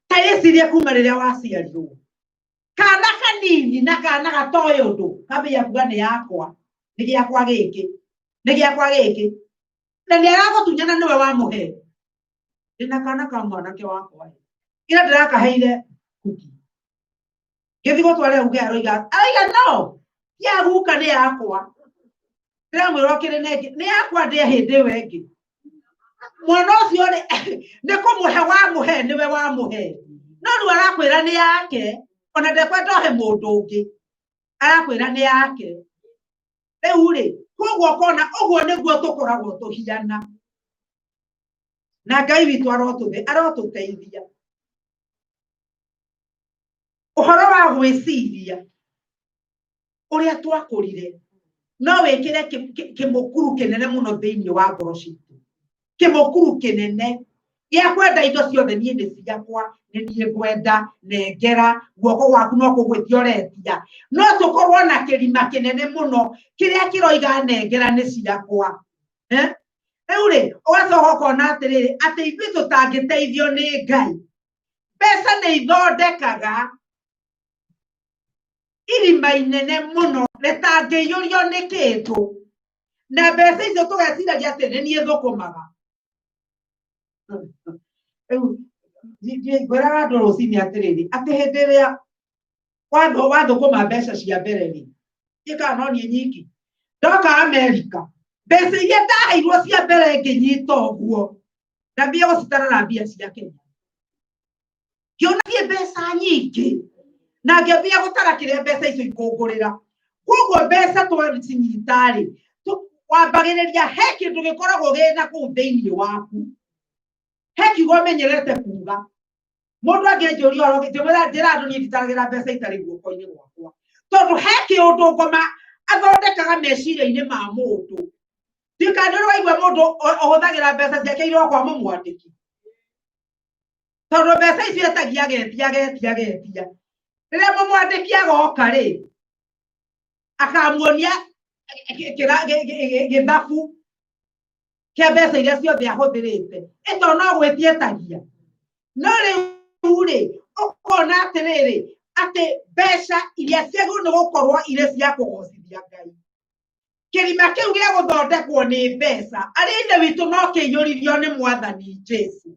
Ta ĩcirie kuma rĩrĩa waciarirwo, kana kanini na kana gatoĩ ũndũ kambia kuga nĩ yakwa, nĩ gĩakwa gĩkĩ, nĩ gĩakwa gĩkĩ, na nĩ aragũtunyana nĩwe wamũhe. Ndĩna kana ka mwanake wakwa, ira ndĩrakaheire kuki, gĩthiĩ gũtwara uge aroiga no ya guka nĩ yakwa. Ndĩramwĩra okĩrĩ nĩ yakwa ndĩa hĩndĩ ĩyo ĩngĩ. Mwana ũcio nĩ kũmũhe wamũhe, nĩwe wamũhe. No rĩu arakwĩra nĩ yake, ona ndekwenda ũhe mũndũ ũngĩ, arakwĩra nĩ yake. Rĩu-rĩ, koguo kona ũguo nĩguo tũkoragwo tũhiana. Na Ngai witũ arotũteithia. Ũhoro wa gwĩciria ũrĩa twakũrire no wĩkĩre kĩmũkuru kĩnene mũno thĩinĩ wa ngoro citũ. Kĩmũkuru kĩnene gĩa kwenda indo ciothe niĩ nĩ ciakwa, nĩ niĩ ngwenda, nengera, guoko gwaku no kũgwĩtia ũretia. No tũkorwo na kĩrima kĩnene mũno kĩrĩa kĩroiga nengera nĩ ciakwa. Rĩu-rĩ, ũgacoka ũkona atĩrĩrĩ, atĩ ithuĩ tũtangĩteithio nĩ Ngai. Mbeca nĩ ithondekaga irima inene mũno rĩtangĩiyũrio nĩ kĩndũ, na mbeca icio tũgeciragia atĩ nĩ niĩ thũkũmaga. Rĩu ngwĩraga andũ rũcinĩ atĩrĩrĩ, atĩ hĩndĩ ĩrĩa wathũkũma mbeca cia mbere-rĩ, ĩka no niĩ nyiki ndoka Amerika, mbeca iria ndaheirwo cia mbere ngĩnyita ũguo, ndambia gũcitarara mbia cia Kenya, ngĩonagie mbeca nyingĩ, na ngĩambia gũtara kĩrĩa mbeca icio ikũngũrĩra. Koguo mbeca twacinyita-rĩ, wambagĩrĩria he kĩndũ gĩkoragwo gĩna kũu thĩinĩ waku, he kiugo menyerete kuga. Mũndũ angĩnjũria ũhoro njĩra andũ niĩ nditaragĩra mbeca itarĩ guoko-inĩ gwakwa, tondũ he kĩũndũ ngoma athondekaga meciria-inĩ ma mũndũ. Ndikana nĩ waigua mũndũ ũhũthagĩra mbeca ciake irĩ kwa mũmwandĩki, tondũ mbeca icio etagia agetia. Rĩrĩa mũmwandĩki agoka-rĩ, akamuonia gĩthabu kĩa mbeca iria ciothe ahũthĩrĩte, ĩto no gwĩtia etagia. No rĩu-rĩ, ũkona atĩrĩrĩ, atĩ mbeca iria ciagĩrĩirwo nĩ gũkorwo irĩ cia kũgocithia Ngai. Kĩrima kĩu gĩa gũthondekwo nĩ mbeca, arĩa ithe witũ no kĩiyũrithio nĩ Mwathani Jesũ.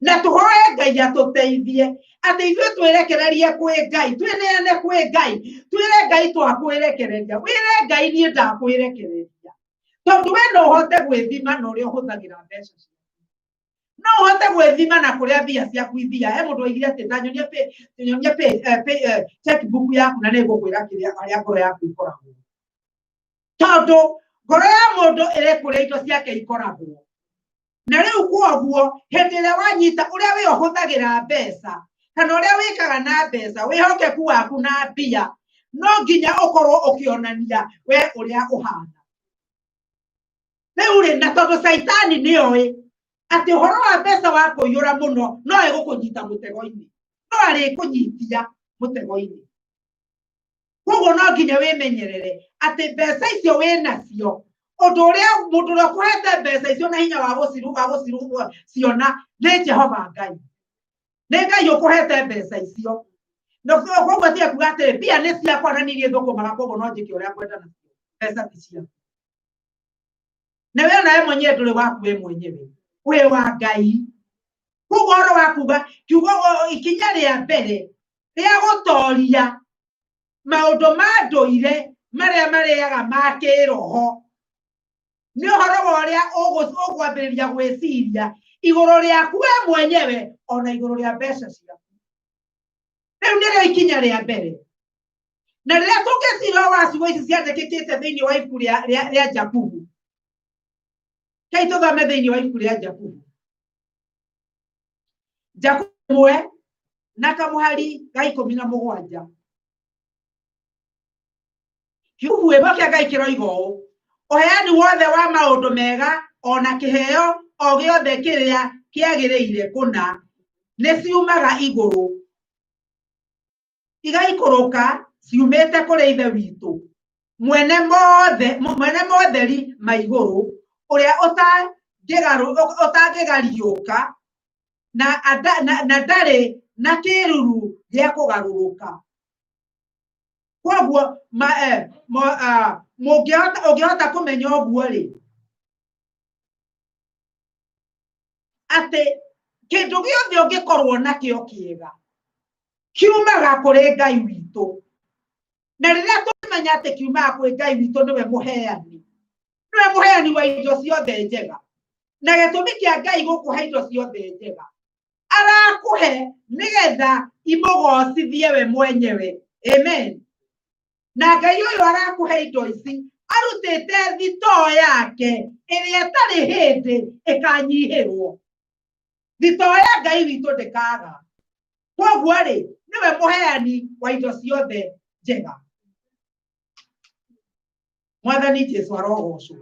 Na tũhoe Ngai atũteithie atĩ ithuĩ twĩrekererie kwĩ Ngai, twĩneane kwĩ Ngai, twĩre Ngai twakwĩrekereria, wĩre Ngai niĩ ndakwĩrekereria, tondũ we no ũhote gwĩthima na ũrĩa ũhũthagĩra mbeca ciaku. No ũhote gwĩthima na kũrĩa mbia ciaku ithia. He mũndũ oigire atĩ nyonia checkbook yaku na nĩngũkwĩra kĩrĩa ngoro yaku ikoragwo. Tondũ ngoro ya mũndũ ĩrĩ kũrĩa indo ciake ikoragwo. Na rĩu kwoguo hĩndĩ ĩrĩa wanyita ũrĩa wĩ ũhũthagĩra mbeca, kana ũrĩa wĩkaga na mbeca, wĩhokeku waku na mbia, no nginya ũkorwo ũkĩonania we ũrĩa ũhana. Rĩu-rĩ, na tondũ Saitani nĩoĩ ati horo wa mbeca wa kũiyũra mũno no ĩgũkũnyita mũtego-inĩ no arĩkũnyitia mũtego-inĩ. Koguo no nginya wĩmenyerere atĩ mbeca icio wĩnacio ũndũ ũrĩa mũndũ ũrĩa ũkũhete mbeca icio na hinya wa gũciona nĩ Jehova Ngai. Nĩ Ngai ũkũhete mbeca icio. Koguo tiga kuga atĩ mbia nĩ ciakwa na niĩ thũkũmaga koguo no njĩke ũrĩa ngwenda nacio. Mbeca ti ciaku. Na wewe nawe mwenyewe ndũrĩ waku we mwenyewe. We wa Ngai. Koguo ũhoro wa kuga kiugo ikinya rĩa mbere rĩa gũtoria maũndũ ma ndũire marĩa marĩaga ma kĩroho nĩ ũhoro wa ũrĩa ũkwambĩrĩria gwĩciria igũrũ rĩaku we mwenyewe ona igũrũ rĩa mbeca ciaku. Rĩu nĩrĩo ikinya rĩa mbere. Na rĩrĩa tũngĩciria wacigo ici ciandĩkĩkĩte thĩinĩ wa ibuku rĩa Jakubu. Kei tũthome thĩinĩ wa ibuku rĩa Jakubu. Jakubu 1 na kamũhari ga 17. Jakubu ĩbokia Ngai kĩroiga ũũ: ũheani wothe wa maũndũ mega ona kĩheo o gĩothe kĩrĩa kĩagĩrĩire kũna nĩ ciumaga igũrũ igaikũrũka ciumĩte kũrĩ Ithe witũ mwene motheri ma igũrũ ũrĩa ũtangĩgariũka na ndarĩ na kĩruru gĩa kũgarũrũka. Koguo ũngĩhota kũmenya ũguo rĩ atĩ kĩndũ gĩothe ũngĩkorwo nakĩo kĩega kiumaga kũrĩ Ngai witũ. Na rĩrĩa tũmenya atĩ kiumaga kũrĩ Ngai witũ nĩwe mũheani wa indo ciothe njega. Na gĩtũmi kĩa Ngai gũkũhe indo ciothe njega arakũhe nĩgetha imũgocithie we mwenyewe. Amen. Na Ngai ũyũ arakũhe indo ici arutĩte thitoo yake ĩrĩa ĩtarĩ hĩndĩ ĩkanyihĩrwo. Thitoo ya Ngai witũ ndĩkaga. Koguo rĩ nĩwe mũheani wa indo ciothe njega. Mwathani Jesũ arogocwo.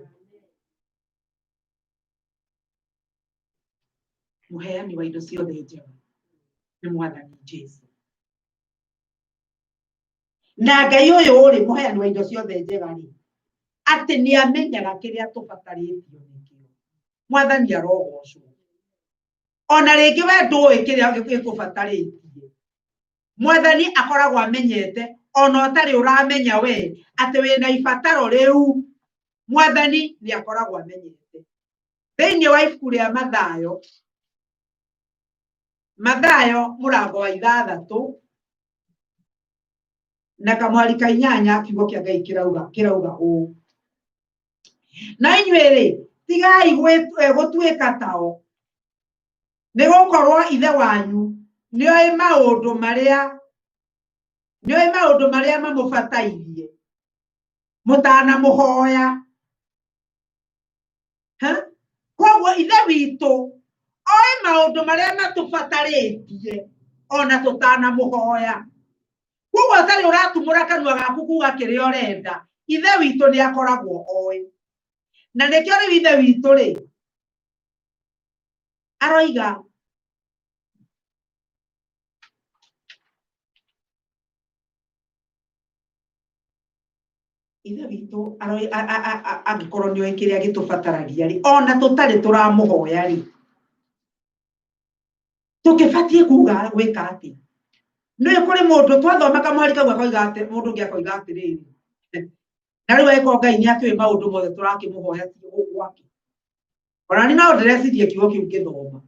Mũheani wa indo ciothe njega nĩ Mwathani Jesũ. Na Ngai ũyũ ũrĩ mũheani wa indo ciothe njega rĩ atĩ nĩ amenyaga kĩrĩa tũbatarĩtio nĩkĩo. Mwathani arogocwo. Ona rĩngĩ we ndũĩ kĩrĩa gĩkũbatarĩtie. Mwathani akoragwo amenyete ona ũtarĩ ũramenya we atĩ wĩna ibataro rĩu. Mwathani nĩ akoragwo amenyete. Thĩinĩ wa ibuku rĩa Mathayo mũrango wa 6 na kamũhari ka 8 kiugo kĩa Ngai kirauga ũũ: na inyuĩ rĩ tigai gũtuĩka tao nĩ gũkorwo Ithe wanyu nĩoĩ maũndũ marĩa mamũbatairie mũtanamũhoya. Koguo Ithe witũ oĩ maũndũ marĩa matũbatarĩtie ona tũtanamũhoya. Koguo ũtarĩ ũratumũra kanua gaku kuga kĩrĩa ũrenda, Ithe witũ nĩ akoragwo oĩ. Na nĩkĩo rĩu Ithe witũ rĩ aroiga Ithe witũ angĩkorwo nĩoĩ kĩrĩa gĩtũbataragia rĩ ona tũtarĩ tũramũhoya rĩ tũkĩbatiĩ kuga gwĩka atĩ. Nĩ kũrĩ mũndũ twathoma kamũhari kau akoiga atĩ mũndũ ũngĩ akoiga atĩrĩrĩ na rĩu angĩkorwo Ngai nĩ akĩũĩ maũndũ mothe tũrakĩmũhoya ti gwake. Ona niĩ no ndĩreciria kiugo kĩu ngĩthoma.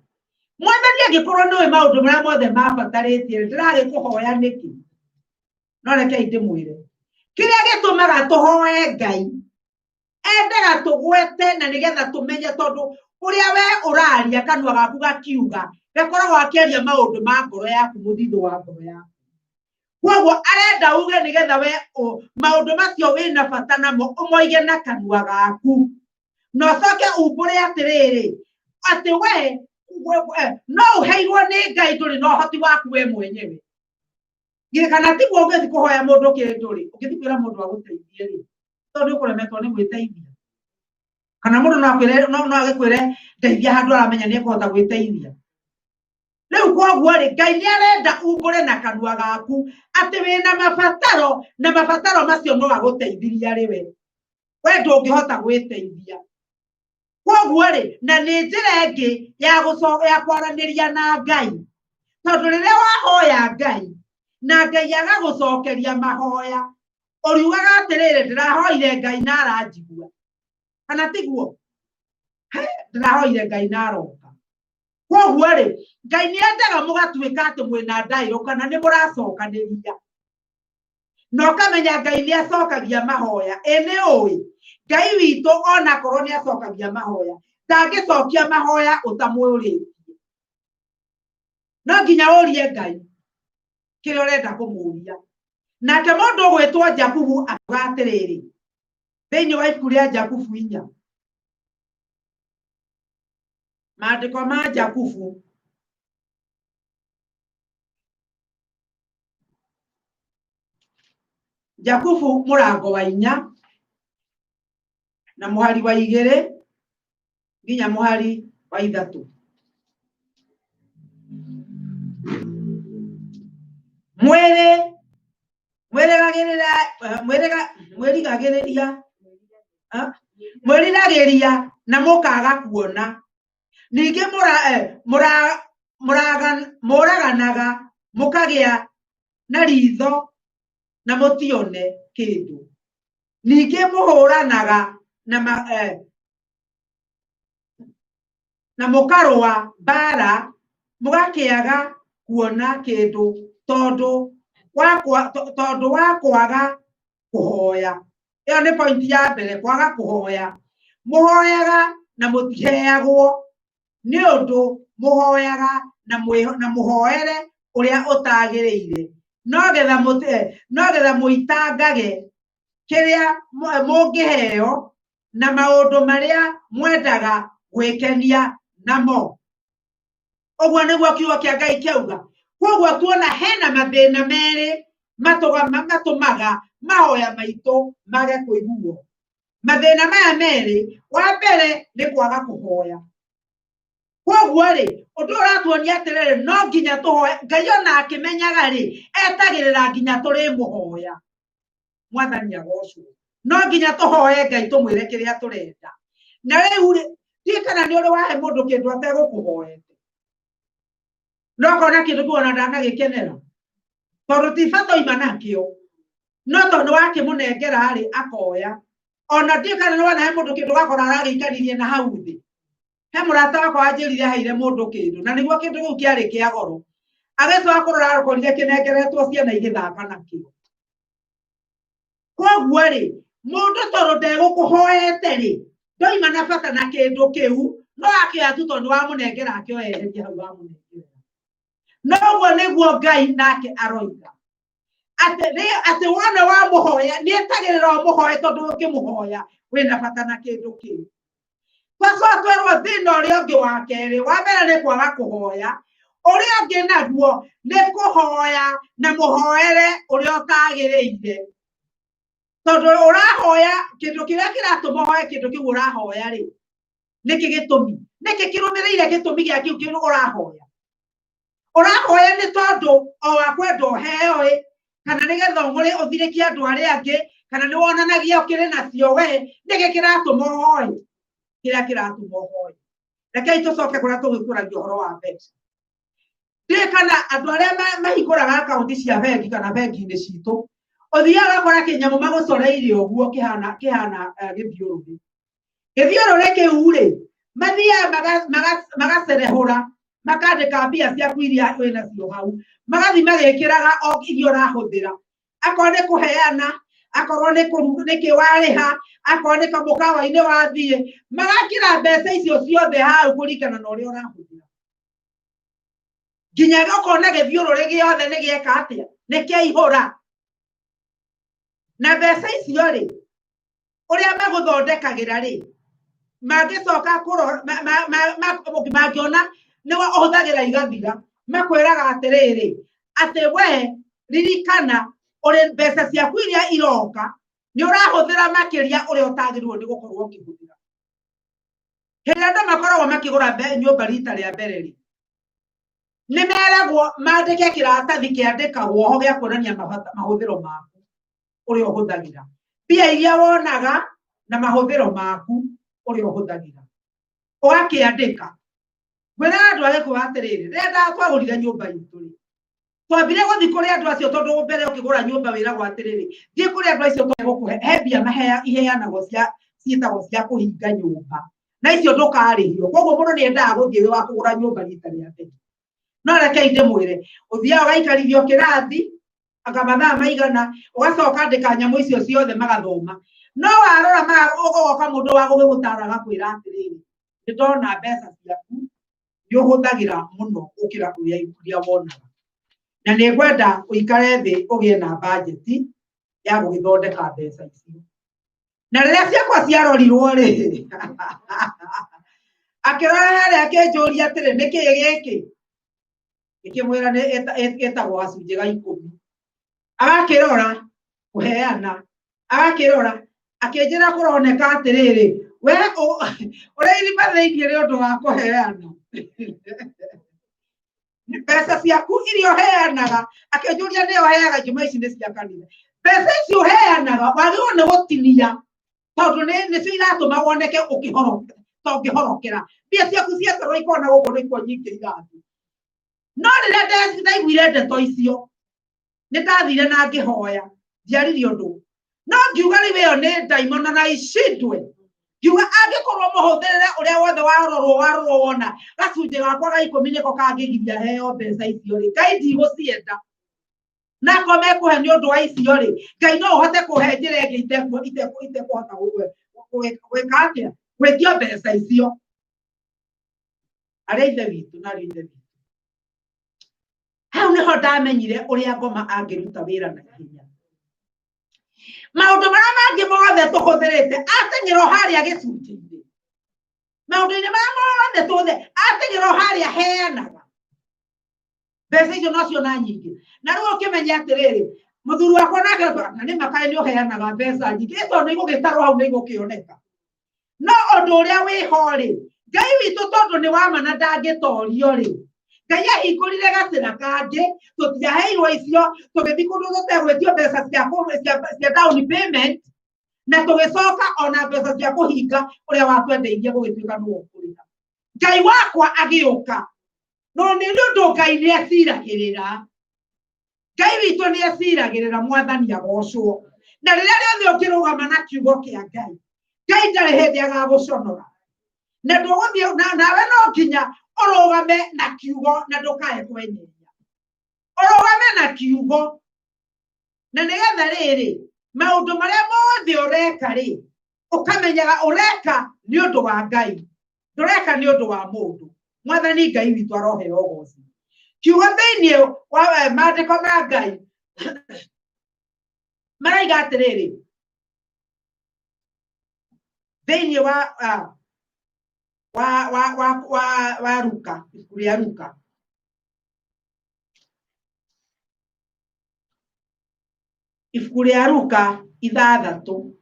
Mwathani angĩkorwo nĩoĩ maũndũ marĩa mothe mabatarĩtie ndĩragĩkũhoya nĩkĩ? No rekei ndĩmwĩre kĩrĩa gĩtũmaga tũhoe Ngai endaga tũgwete na nĩgetha tũmenye tondũ ũrĩa we ũraria kanua gaku gakiuga gakoragwo akĩaria maũndũ ma ngoro yaku mũthithũ wa ngoro yaku. Koguo arenda uge nĩgetha we maũndũ macio wĩna bata namo ũmoige na kanua gaku na ũcoke umbũre atĩrĩrĩ atĩ we no ũheirwo nĩ Ngai ndũrĩ na ũhoti waku we mwenyewe. Kana tiguo ũngĩthi kũhoya mũndũ kĩndũ rĩ ũngĩthi kwĩra mũndũ agũteithie rĩ tondũ ũkũremetwo nĩ gwĩteithia. kana mundu no agikwire ndeithia handu aramenya ni kuhota gwiteithia riu koguo ri Ngai ni arenda umbure na kanua gaku ati wina mabataro na mabataro macio no aguteithiria riwe we ndungihota gwiteithia koguo ri na ni njira ingi ya kwaraniria na Ngai tondu riria wahoya Ngai na Ngai agagucokeria mahoya uriugaga atiriri ndirahoire Ngai na aranjigua kana tiguo ndirahoire Ngai na aroka koguo ri Ngai ni endaga mugatuika ati mwina ndairo kana ni muracokaniria no kamenya Ngai ni acokagia mahoya ene oi Ngai witu ona korwo ni acokagia mahoya ndangicokia mahoya utamwuritie no nginya urie Ngai kire urenda kumuria nake mundu gwitwo Jakubu agatiriri thiini wa ibuku ria Jakubu 4 maandiko ma Jakubu murango wa 4 na muhari wa 2 nginya muhari wa 3 mwiriragiria na mukaga kuona ningi muraganaga mukagia na ritho na mutione kindu ningi muhuranaga na mukarwa bara mugakiaga kuona kindu tondu wa kwaga kuhoya iyo ni point ya mbere kwaga kuhoya muhoyaga na mutiheagwo ni undu muhoyaga na muhoere uria utagiriire no getha muitangage kiria mungiheo na maundu maria mwendaga gwikenia namo ogwo niguo kiugo kia Ngai kiauga koguo tuona hena mathina meri matumaga mahoya maitu mage kuiguo mathina maya meri wa mbere ni kwaga kuhoya koguo ri undu uratuonia atiriri no nginya tuhoya Ngai ona akimenyaga ri etagirira nginya turi muhoya mwathani agocwo no nginya tuhoye Ngai tumwire kiria turenda na riu ri kana ni uri wahe mundu kindu ategukuhoete no kona kindu kuona ndanagikenera tondu ti bata ima nakio no tondu wakimunengera ri akoya ona kana ni wana he mundu kindu gakora aragikanirie na hau thi he murata wakwa anjirire haire mundu kindu na niguo kindu giu kiari kia goro agecwa kurora arukorire kinengeretwo ciana igithaka nakio koguo ri mundu tondu ndegukuhoete ri ndoima na bata na kindu kiu no akioya tu tondu wa munengera akioyereria hau wa munengera no guo niguo Ngai nake aroiga ati wana wa muhoya ni etagirira muhoya tondu ukimuhoya wina bata na kindu kiu Paswa twerwo thina uria ungi wa keri wa mbere ni kwaga kuhoya uria ungi naguo ni kuhoya na muhoere uria utagiriire tondu urahoya kindu kiria kiratuma hoya kindu kiu urahoya ri niki gitumi niki kirumiriire gitumi gia kiu kindu urahoya ni tondu o wakwenda uheo ri kana nigetha umuri uthirikie andu aria angi kana ni wonanagia ukiri nacio we niki kiratuma hoya kiria kiratuma hoya reke tucoke kuria tugikuragia uhoro wa mbeca kana andu aria mahinguraga akaunti cia bengi kana bengi-ini citu uthiaga gakora kinyamu magucoreire uguo kihana githiurugi kiu ri mathiaga magacerehura makandika mbia ciaku iria wina cio hau magathi magikiraga o irio rahuthira akorwo ni kuheana akorwo ni kiwariha akorwo ni kamukawa-ini wathie magakira mbeca icio ciothe hau kuringana na uria urahuthira nginya gukona githiururi giothe ni gieka atia ni kiaihura na mbeca icio ri uria maguthondekagira ri magicoka magiona niwe uhuthagira igathira makwiraga atiriri ati we ririkana uri mbeca ciaku iria iroka ni urahuthira makiria uria utagirwo ni gukorwo ukihuthira Hĩndĩ makoragwo makĩgũra nyũmba rita rĩa mbere rĩ, nĩ meragwo mandĩke kĩratathi kĩandĩkagwo ho gĩa kuonania mahũthĩro maku ũrĩa ũhũthagĩra, mbia iria wonaga na mahũthĩro maku ũrĩa ũhũthagĩra, ũgakĩandĩka. Ngwĩra andũ a Gĩkũyũ atĩrĩrĩ, rĩrĩa twagũrire nyũmba itũ rĩ, twambire gũthiĩ kũrĩ andũ acio, tondũ mbere ũkĩgũra nyũmba wĩragwo atĩrĩrĩ, thiĩ kũrĩ andũ acio tũgũkũhe he mbia iheanagwo ciĩtagwo cia kũhinga nyũmba, na icio ndũkarĩhio. Koguo mũndũ nĩ endaga gũthiĩ wĩ wa kũgũra nyũmba rita rĩa mbere. No reke ndĩmwĩre, ũthiaga ũgaikarithio kĩrathi anga mathaa maigana, ũgacoka andĩka nyamũ icio ciothe magathoma. No warora ũgoka mũndũ wa gũgũtaara agakwĩra atĩrĩrĩ, nĩ ndona mbeca ciaku nĩ ũhũthagĩra mũno gũkĩra ũrĩa wonaga, na nĩ ngwenda ũikare thĩ ũgĩe na bajeti ya gũgĩthondeka mbeca icio. Na rĩrĩa ciakwa ciarorirwo rĩ, akĩrora harĩa akĩnjũria atĩrĩ, nĩkĩ gĩkĩ? Ngĩkĩmwĩra ĩtagwo gacunjĩ ga 10. Agakĩrora kũheana, agakĩrora akĩnjĩra kũroneka atĩrĩrĩ, we ũrĩirima thĩinĩ nĩ ũndũ wa kũheana mbeca ciaku iria ũheanaga. Akĩnjũria nĩ ũheaga njuma ici nĩ cia kanitha. Mbeca ici ũheanaga wagĩrĩirwo nĩ gũtinia, tondũ nĩcio iratũma woneke ũkĩhorokera. Mbia ciaku ciakorwo ikona gũkũ nĩkuo nyingĩ igathiĩ. No rĩrĩa ndaiguire ndeto icio, nĩ ndathire na ngĩhoya, ndiaririe ũndũ, no ngiuga rĩu ĩyo nĩ ndaimono na icindwe. Ngiuga angĩkorwo mũhũthĩrĩre ũrĩa wothe warorwo wona gacunjĩ gakwa ga 10 nĩko kangĩgiria heo mbeca icio rĩ, Ngai ndigũcienda. Nako mekũhe nĩ ũndũ wa icio rĩ, Ngai no ũhote kũhe njĩra ĩngĩ itekũhota gwĩka atĩa, gwĩtio mbeca icio. Arĩa ithe witũ na arĩa ithe witũ, hau nĩho ndamenyire ũrĩa ngoma angĩruta wĩra na ihenya. Maũndũ marĩa mangĩ mothe tũhũthĩrĩte ateng'era harĩa gĩcunjĩ-inĩ, maũndũ-inĩ marĩa mothe ateng'era harĩa heanaga, mbeca icio nocio na nyingĩ. Na rĩu ũkĩmenya atĩrĩrĩ, mũthuri wakwa nake na nĩ makaĩ nĩ ũheanaga mbeca nyingĩ, ĩto nĩ igũgĩtarwo hau nĩ igũkĩoneka. No ũndũ ũrĩa wĩho rĩ, Ngai witũ tondũ nĩ wa ma na ndangĩtorio rĩ, Ngai ahingũrire gacĩra kangĩ, tũtiaheirwo icio, tũgĩthiĩ kũndũ tũtegwĩtio mbeca cia down payment, na tũgĩcoka ona mbeca cia kũhinga ũrĩa watwendeirie gũgĩtuĩka nĩ ũkũrĩha. Ngai wakwa agĩũka, no nĩ ũndũ Ngai nĩ eciragĩrĩra. Ngai witũ nĩ eciragĩrĩra, Mwathani agocwo. Na rĩrĩa rĩothe ũngĩrũgama na kiugo kĩa Ngai, Ngai ndarĩ hĩndĩ agagũconora. Na ndũgũthiĩ nawe no nginya ũrũgame na kiugo na ndũkae kwenyenya. Ũrũgame na kiugo. Na nĩgetha rĩrĩ, maũndũ marĩa mothe ũreka rĩ, ũkamenyaga ũreka nĩ ũndũ wa Ngai, ndũreka nĩ ũndũ wa mũndũ. Mwathani Ngai witũ aroheo ũgooci. Kiugo thĩinĩ wa maandĩko ma Ngai maraiga atĩrĩrĩ, thĩinĩ wa Luka, ibuku rĩa Luka, ibuku rĩa Luka 6.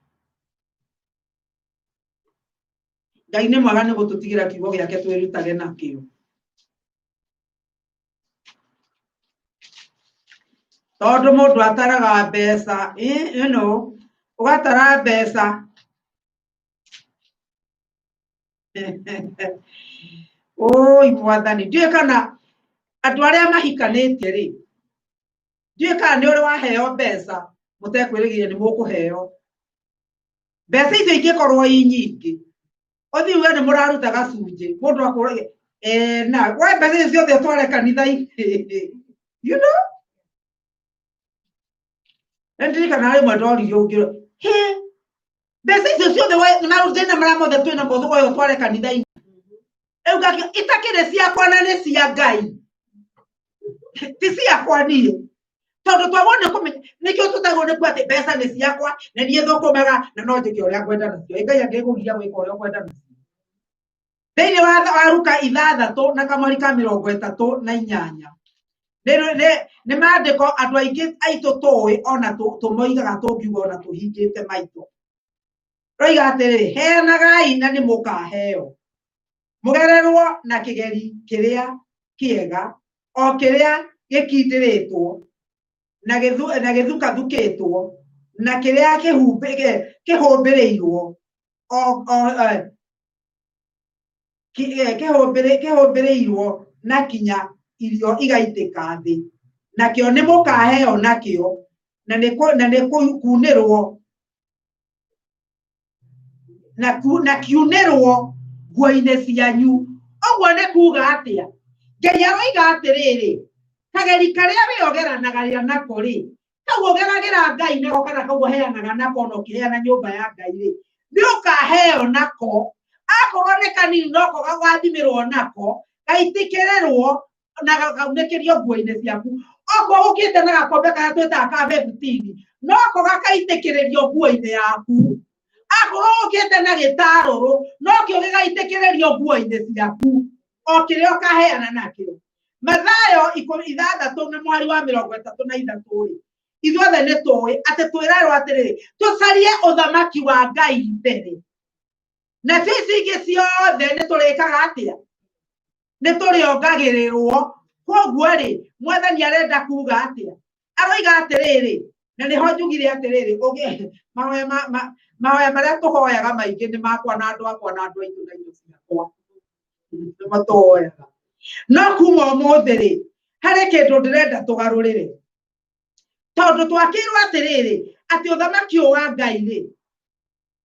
Ngai nĩ mwega nĩ gũtũtigĩra kiugo gĩake twĩrutage nakĩo. Tondũ mũndũ ataraga mbeca, ũgatara mbeca oi Mwathani, ndiũĩ kana andũ arĩa mahikanĩtie rĩ, ndiũĩ kana nĩ ũrĩ waheo mbeca mũtekwĩrĩgĩrĩire nĩ mũkũheo. Mbeca icio ingĩkorwo i nyingĩ, ũthiĩ uge nĩ mũraruta gacunjĩ, mũndũ akũrage na we mbeca icio ciothe ũtware kanitha-inĩ, you know. Ndirikana rĩmwe ndoririo ũngĩ, mbeca icio ciothe marutĩna marĩa mothe twĩna mo thũgũyũ tware kanitha-inĩ. Rĩu ngakĩo itakĩrĩ ciakwa na nĩ cia Ngai, ti ciakwa niĩ. Tondũ twagwo nĩ kũmenya, nĩkĩo tũtagwo nĩ kuo atĩ mbeca nĩ ciakwa na niĩ thũkũmaga na no njĩke ũrĩa ngwenda nacio. Ngai angĩkũgia gwĩka ũrĩa ngwenda nacio. Thĩinĩ wa Luka 6 na kamweri ka 38 nĩ maandĩko andũ aingĩ aitũ tũĩ ona tũmoigaga tũngiuga ona tũhingĩte maitho. Roiga atĩrĩrĩ, heanagai na nĩ mũkaheo, mugererwo na kigeri kiria kiega o kiria gikindiritwo na githuka thukitwo na kiria kihumbirirwo kihumbirirwo na kinya irio igaitika thi nakio ni mukaheo nakio na ni kunirwo na kiunirwo nguo-inĩ cianyu. Ũguo nĩ kuga atĩa? Ngai aroiga atĩrĩrĩ, kageri karĩa wĩogeranaga nako rĩ, kau ũgeragĩra Ngai nako kana kau ũheanaga nako no kĩheana nyũmba ya Ngai rĩ, nĩ ũkaheo nako. Akorwo nĩ kanini noko gagathimĩrwo nako gaitikĩrĩrwo na gakaunĩkĩrio nguo-inĩ ciaku. Okorwo ũkĩte na gakombe karĩa twĩtaga ka 15 noko gakaitĩkĩrĩrio nguo-inĩ yaku. Akorwo ũkĩte na gĩtarũrũ nokĩo gĩgaitĩkĩrĩrio nguo-inĩ ciaku o kĩrĩa ũkaheana nakĩo. Mathayo 6 na mwari wa 33 rĩ, ithuothe nĩ tũĩ atĩ twĩrarwo atĩrĩrĩ, tũcarie ũthamaki wa Ngai mbere, na sisi ingĩ ciothe nĩ tũrĩkaga atĩa? Nĩ tũrĩongagĩrĩrwo. Koguo rĩ, Mwathani arenda kuga atĩa? Aroiga atĩrĩrĩ, na nĩho njugire atĩrĩrĩ, mahoya marĩa tũhoyaga maingĩ nĩ makwa na andũ akwa na andũ aitũ na indo ciakwa nĩ matũhoyaga. No kuma ũmũthĩ rĩ, harĩ kĩndũ ndĩrenda tũgarũrĩre, tondũ twakĩirwo atĩrĩrĩ atĩ ũthamaki ũyũ wa Ngai rĩ,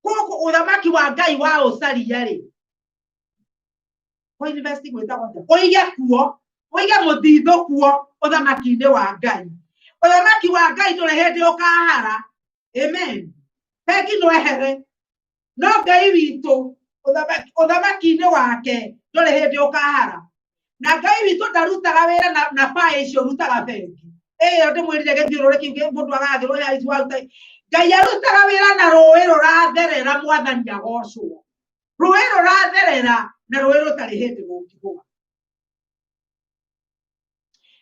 gũkũ ũthamaki wa Ngai wa ũcaria rĩ, ũige kuo, ũige mũthithũ kuo ũthamaki-inĩ wa Ngai. Ũthamaki wa Ngai ndũrĩ hĩndĩ ũkahara. Amen. Peki no ehere. No Ngai witũ ũthamaki-inĩ wake ndũrĩ hĩndĩ ũkahara. Na Ngai witũ ndarutaga wĩra na baa icio rutaga bengi. Ndĩmwĩrire gĩthiũrũrĩ kĩu mũndũ agathĩrwo ya ici waruta. Ngai arutaga wĩra na rũĩ rũratherera. Mwathani agocwo. Rũĩ rũratherera na rũĩ rũtarĩ hĩndĩ gũkĩgũa.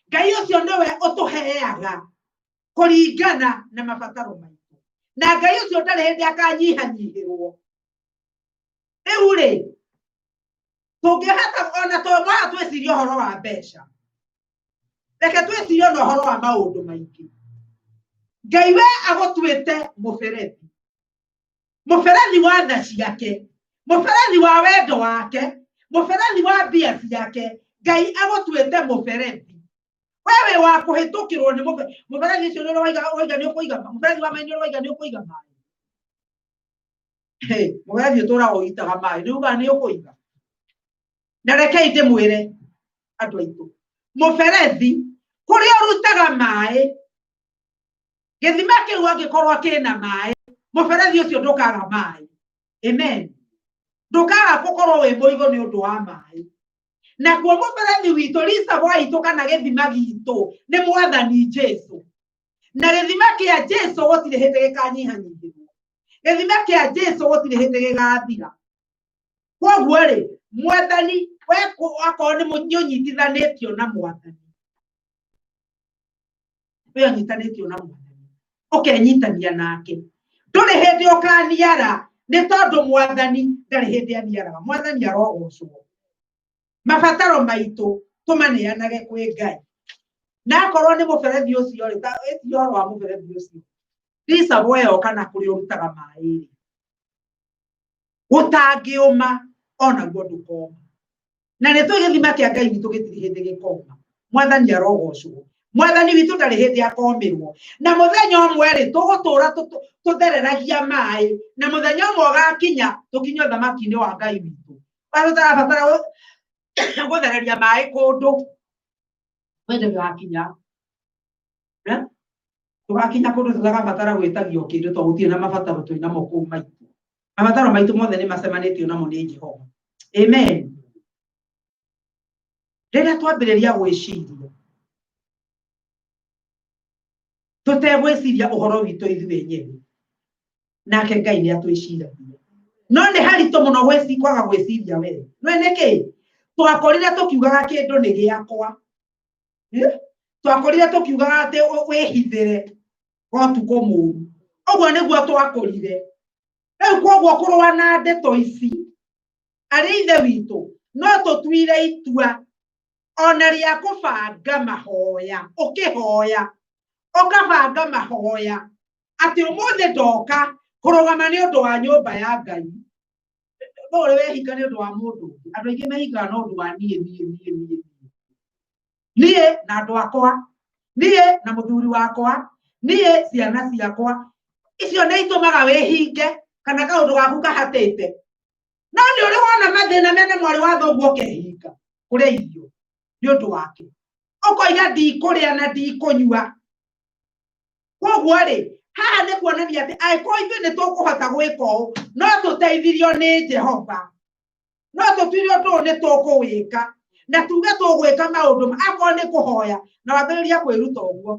Ngai ũcio nĩwe ũtũheaga kũringana na mabataro maitũ. Na Ngai ũcio ndarĩ hĩndĩ akanyihanyihĩrwo. Rĩu rĩ, tũngĩhota ona tũmwaga twĩcirie ũhoro wa mbeca, reke twĩcirie ona ũhoro wa maũndũ maingĩ. Ngai we agũtuĩte mũberethi, mũberethi wa tha ciake, mũberethi wa wendo wake, mũberethi wa mbia ciake. Ngai agũtuĩte mũberethi. Wewe wa kũhĩtũkĩrwo nĩ mũberethi ũcio nĩ ũroiga nĩ ũkũiga mũberethi wa maĩ nĩ ũroiga nĩ ũkũiga maĩ. Mũberethi ũtũraga ũgĩitaga maĩ nĩ uga nĩ ũkũiga. Na rekei ndĩmwĩre andũ aitũ, mũberethi kũrĩa ũrutaga maĩ, gĩthima kĩu angĩkorwo kĩna maĩ, mũberethi ũcio ndũkaga maĩ. Amen. Ndũkaga gũkorwo wĩ mũigũ nĩ ũndũ wa maĩ. Naguo mũberethi witũ rica witũ kana gĩthima gitũ nĩ Mwathani Jesũ. Na gĩthima kĩa Jesũ gũtirĩ hĩndĩ gĩkanyihanyihĩrwo. Gĩthima kĩa Jesũ gũtirĩ hĩndĩ gĩgathira. Koguo rĩ, Mwathani we akorwo nĩ ũnyitithanĩtio na Mwathani, we ũnyitanĩtio na Mwathani, ũkenyitania nake, ndũrĩ hĩndĩ ũkaniara, nĩ tondũ Mwathani ndarĩ hĩndĩ aniaraga. Mwathani arogocwo. Mabataro maitũ tũmaneanage kwĩ Ngai. Na akorwo nĩ mũberethi ũcio rĩ, ĩti ũhoro wa mũberethi ũcio, rica woyo kana kũrĩa ũrutaga maĩ rĩ, gũtangĩũma onaguo ndũkoma. Na nĩ tũĩ gĩthima kĩa Ngai witũ gĩtirĩ hĩndĩ gĩkoma. Mwathani arogocwo. Mwathani witũ ndarĩ hĩndĩ akomĩrwo. Na mũthenya ũmwe rĩ, tũgũtũra tũthereragia maĩ, na mũthenya ũmwe ũgakinya tũkinye ũthamaki-inĩ wa Ngai witũ. Tũrabatara gũthereria maĩ kũndũ. Wende gũgakinya. Tũgakinya kũndũ tũtagabatara gwĩtagio kĩndũ tondũ gũtirĩ na mabataro twĩnamo kũu maitũ. Mabataro maitũ mothe nĩ macemanĩtio namo nĩ Jehova. Amen. Rĩrĩa twambĩrĩria gwĩciria, tũtegwĩciria ũhoro witũ ithuĩ enyewe, nake Ngai nĩ atwĩciragia. No nĩ haritũ mũno kwaga gwĩciria we. No nĩkĩ? Twakorire tũkiugaga kĩndũ nĩ gĩakwa. Twakorire tũkiugaga atĩ wĩhithĩre ũtukũ mũru. Ũguo nĩguo twakorire. Rĩu koguo kũrũa na ndeto ici, arĩ ithe witũ no tũtuire itua ona rĩa kũbanga mahoya ũkĩhoya ũkabanga mahoya atĩ ũmũthĩ ndoka kũrũgama nĩ ũndũ wa nyũmba ya Ngai no ũrĩ wehika nĩ ũndũ wa mũndũ andũ aingĩ mehingaga no ũndũ wa niĩ na andũ akwa niĩ na mũthuri wakwa niĩ ciana ciakwa icio nĩ itũmaga wĩhinge kana kaũndũ gaku kahatĩte no nĩ ũrĩ wona mathĩna mene mwarĩ wa thoguo ũkehinga kũrĩa irio nĩ ũndũ wake ũkoiga ndikũrĩa na ndikũnyua koguo rĩ haha nĩ kuonania atĩ angĩkorwo ithuĩ nĩ tũkũhota gwĩka ũũ no tũteithirio nĩ Jehova no tũtuire ũndũ ũyũ nĩ tũkũwĩka na tuge tũgwĩka maũndũ akorwo nĩ kũhoya na wambĩrĩria kwĩruta ũguo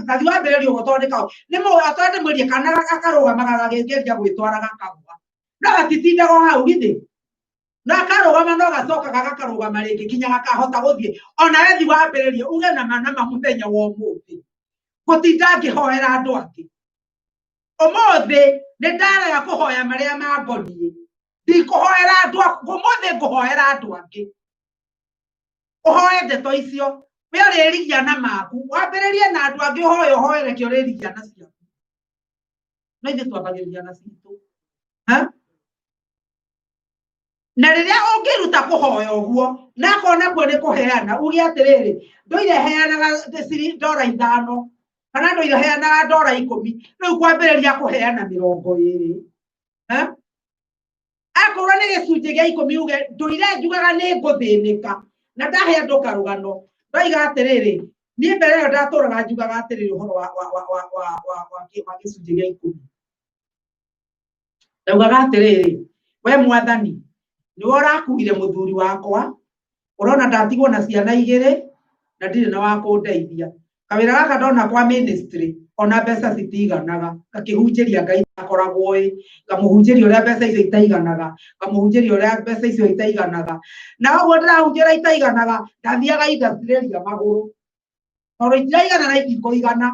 tathi wambĩrĩria ũguo tondũ nĩ mũĩ atwende mwĩrie kana akarũgamaga gagĩgeria gwĩtwara gakagwa no gatitindaga o hau githĩ na akarũgama no gacokaga gakarũgama rĩngĩ kinya gakahota gũthiĩ ona wethi wambĩrĩria uge na mũthenya wa ũmũthĩ gũtinda ngĩhoera andũ angĩ ũmũthĩ nĩ ndarega kũhoya marĩa mangoniĩ ndikũhoera andũ ũmũthĩ ngũhoera andũ angĩ ũhoe ndeto icio we ũrĩrigia na maku wambĩrĩrie na andũ angĩ ũhoe reke ũrĩrigia na ciaku no ithuĩ twambagĩrĩria na citũ na rĩrĩa ũngĩruta kũhoya ũguo na akona kuo nĩ kũheana uge atĩrĩrĩ ndũire heanaga $5 kana ndũire heanaga $10 rĩu kwambĩrĩria kũheana $20 akorwo nĩ gĩcunjĩ gĩa 10 uge ndũire njugaga nĩ ngũthĩnĩka na ndahe andũ karũgano ndoiga atĩrĩrĩ niĩ mbere ĩyo ndatũraga njugaga atĩrĩrĩ ũhoro wa gĩcunjĩ gĩa 10 ndaugaga atĩrĩrĩ we mwathani nĩwe ũrakuire mũthuri wakwa ũrona ndatigwo na ciana 2 na ndirĩ na wa kũndeithia kawĩra gaka ndona kwa ministry ona mbeca citiganaga ngakĩhunjĩria Ngai akoragwo ngamũhunjĩria ũrĩa mbeca icio itaiganaga ngamũhunjĩria ũrĩa mbeca icio itaiganaga na ũguo ndĩrahunjĩra itaiganaga ndathiaga industry magũrũ tondũ itiraigana na itikũigana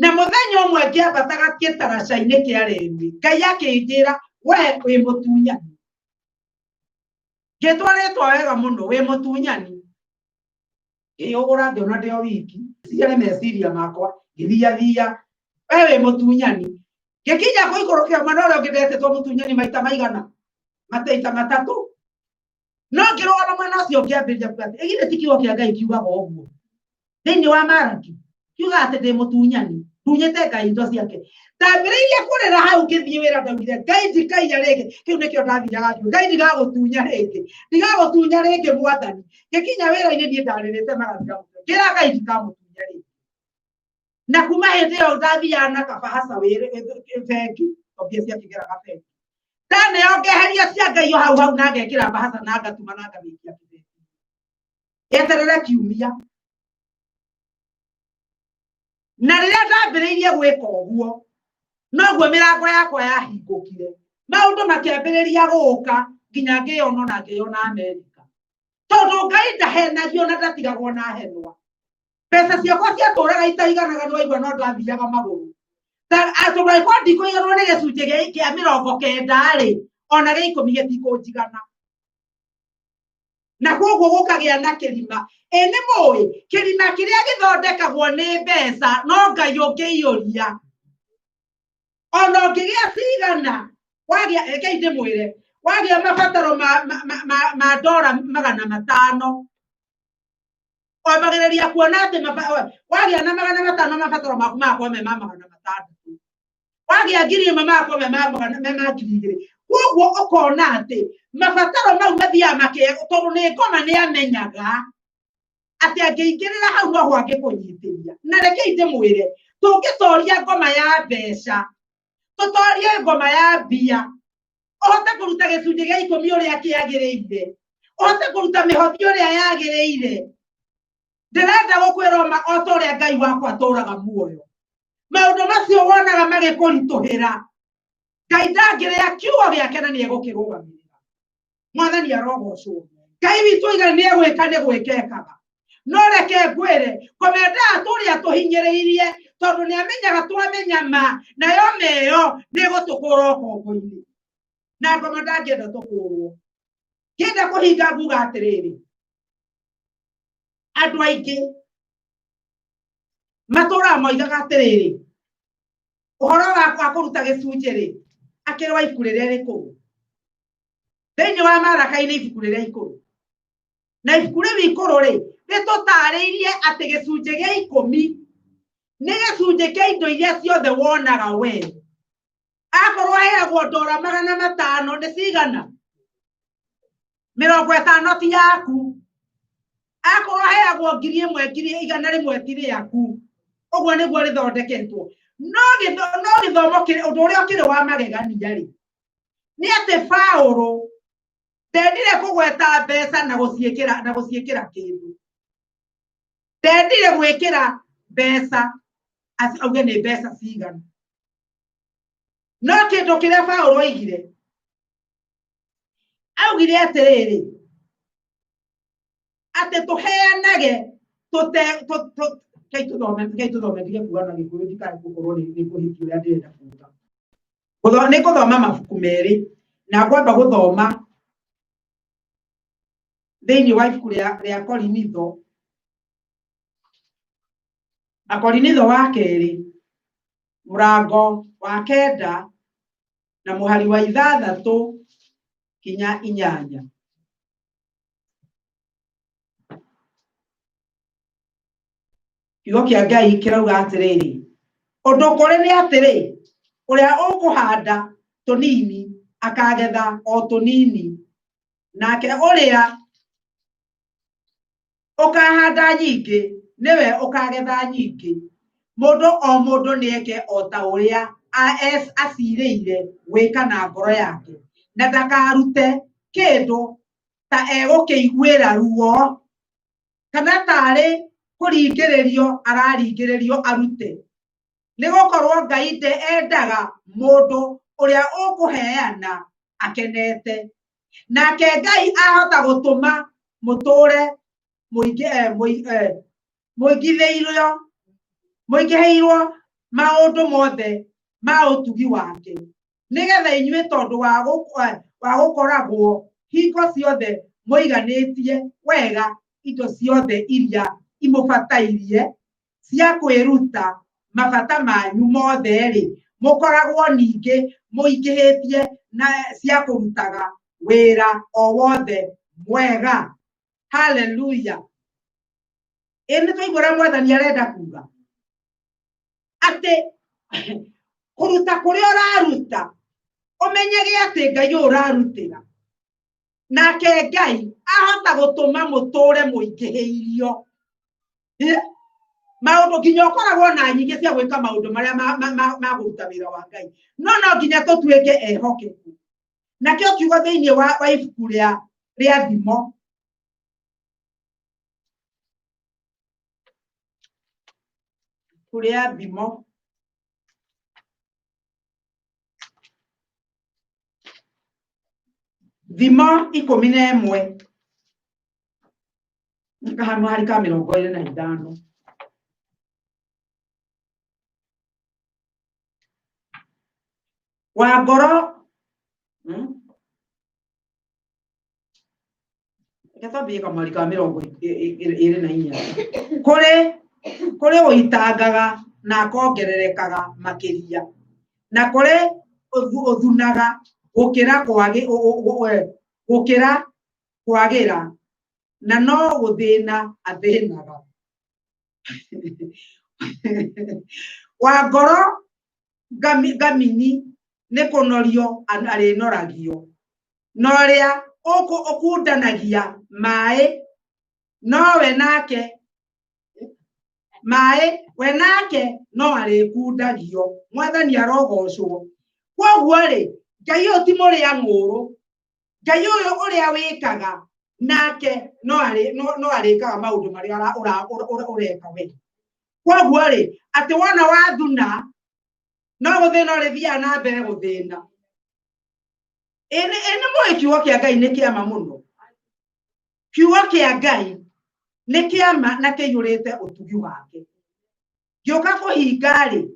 na mũthenya ũmwe ngĩambataga gĩtaraca-inĩ kĩa remi Ngai akĩnjĩra we wĩ mũtunyani ngĩtwarĩtwo wega mũno wĩ mũtunyani ũgũra ngĩona ndĩ o wiki ciarĩ meciria makwa ngĩthiathia we wĩ mũtunyani ngĩkinya kũikũrũkia mwana ũrĩa ũngĩ ndetĩtwo mũtunyani maita maigana maita 3 no ngĩrũgama mwena ũcio ngĩambĩrĩria kuuga atĩ githĩ ti kiugo kĩa Ngai kiugaga ũguo thĩinĩ wa Malaki kiuga atĩ ndĩ mũtunyani tunyĩte Ngai indo ciake ndambĩrĩirie kũrĩra hau ngĩthiĩ wĩra ndaugire Ngai ndikaiya rĩngĩ kĩu nĩkĩo ndathiaga kiuga Ngai ndigagũtunya rĩngĩ mwathani ngĩkinya wĩra-inĩ niĩ ndarĩrĩte marathira ngĩra Ngai ndikamũtunya rĩngĩ na kuma hĩndĩ ĩyo ndathiaga na kabahasa bengi obia cia kĩgera bengi ndaneo ngeheria cia Ngai o hau na ngekĩra bahasa na ngatuma na ngamĩikia bengi eterere kiumia na rĩrĩa ndambĩrĩirie gwĩka ũguo noguo mĩrango yakwa yahingũkire maũndũ makĩambĩrĩria gũũka nginya ngĩyona Amerika tondũ Ngai ndahenagio na ndatigagwo na henwa mbeca ciakwa ciatũraga itaiganaga nĩwaigua no ndathiaga magũrũ tũngĩkorwo ndikũiganwo nĩ gĩcunjĩ kĩa 90 ona gĩa 10 gĩtikũnjigana na koguo gũkagĩa na kĩrima nĩ mũĩ kĩrima kĩrĩa gĩthondekagwo nĩ mbeca no Ngai ũngĩiyũria ona ũngĩgĩa cigana wagĩa rekei ndĩmwĩre wagĩa mabataro ma $500 wambagĩrĩria kuona atĩ wagĩa na $500 mabataro maku makwa me $600 wagĩa 1,000 makwa me $2,000 koguo ũkona atĩ mabataro mau mathiaga makĩega tondũ nĩ ngoma nĩ amenyaga atĩ angĩingĩrĩra hau no ho angĩkũnyitĩria na rekei ndĩmwĩre tũngĩtoria ngoma ya mbeca tũtorie ngoma ya mbia ũhote kũruta gĩcunjĩ gĩa 10 ũrĩa kĩagĩrĩire ũhote kũruta mĩhothi ũrĩa yagĩrĩire ndĩrenda gũkwĩra o ta ũrĩa Ngai wakwa atũraga muoyo maũndũ macio wonaga magĩkũritũhĩra Ngai ndangĩrĩa kiugo gĩake na nĩegũkĩrũgamĩrĩra mwathani arogocwo Ngai witũ iga nĩegwĩka nĩ gwĩkekaga no reke ngwĩre komenda atũrĩa tũhinyĩrĩirie tondũ nĩamenyaga twamenya ma nayo meyo nĩgũtũkũra ũkombo-inĩ na ngoma ndangĩenda tũkũrwo Kenda kuhinga nguga atiriri andu aingi matura moigaga atiriri uhoro wa kuruta gicunje ri akirwa ibuku riria riku thiini wa Maraka-ini ibuku riria ikuru na ibuku riu ikuru ri ritutariirie ati gicunje gia 10 ni gicunje kia indo iria ciothe wonaga we akorwo heagwo $500 ni cigana 50 ti yaku akorwo heagwo 1,100 ti yaku uguo niguo rithondeketwo no githomo undu uria ukiri wa magegania ri ni ati Paulo ndendire kugweta mbeca na guciikira kindu ndendire gwikira mbeca auge ni mbeca cigana no kindu kiria Paulo oigire augire atiriri ati tuheanage Kei tuthome ndige kuona gikuyu ndikae gukorwo ni kuhiki uria ndirenda kuga ni kuthoma mabuku meri na ngwamba guthoma thiini wa ibuku ria Akorinitho wa keri murango wa 9 na muhari wa 6 kinya 8. Kiugo kia Ngai kirauga atiriri undu kuri ni atiri uria ukuhanda tunini akagetha o tunini nake uria ukahanda nyingi niwe ukagetha nyingi mundu nieke o ta uria aciriire gwika na ngoro yake na ndakarute kindu ta egukiguira ruo kana tari kuringiririo araringiririo arute ni gukorwo Ngai endaga mundu uria ukuheana akenete nake Ngai ahota gutuma muture muingiheirwo maundu mothe ma utugi wake nigetha inyuĩ tondu wa gukoragwo hingo ciothe muiganitie wega indo ciothe iria imubatairie cia kwiruta mabata manyu mothe ri mukoragwo ningi muingihitie na cia kurutaga wira o wothe mwega. Haleluya. Eni twaigua mwathani arenda kuga ati kuruta kuria uraruta umenyege ati Ngai urarutira nake Ngai ahota gutuma muture muingiheirio maundu nginya ukoragwo na nyingi cia gwika maundu maria maguruta wira wa Ngai no nginya tutuike ehokeku nakio kiugo thiini wa ibuku ria Thimo kuria Thimo Thimo 11 nikahanwa hari ka 25 wa ngoro Gatabi kama hari ka 24 kuri uitangaga na akongererekaga makiria na kuri uthunaga gukira kwagira na no guthina athinaga wa ngoro gamini ni kunorio arinoragio no ria ukundanagia mai no we nake no arikundagio mwathani arogocwo koguo ri Ngai uyu ti muria nguru Ngai uyu uria wikaga nake no arikaga maundu maria ureka we koguo ri ati wona wathuna no guthina urithia na mbere guthina ene mwe kiugo kia Ngai ni kiama muno kiugo kia Ngai ni kiama na kiyurite utugi wake gioka kuhinga ri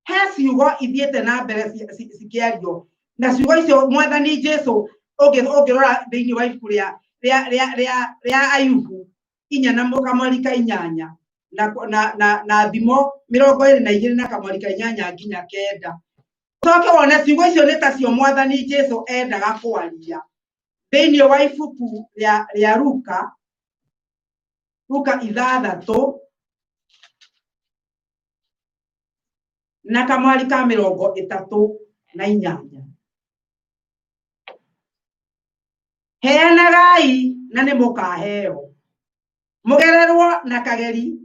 he ciugo ithiete na mbere cikiario na ciugo icio mwathani Jesu ũngĩrora thĩinĩ wa ibuku rĩa Ayubu 4:8 na thimo 22 na kamwari ka 8 nginya 9. Ucoke wone ciugo icio nĩ tacio Mwathani Jesu endaga kwaria thĩinĩ wa ibuku rĩa Luka 6 na kamwari ka 38. Heanagai na nĩ mũkaheo, mũgererwo na kĩgeri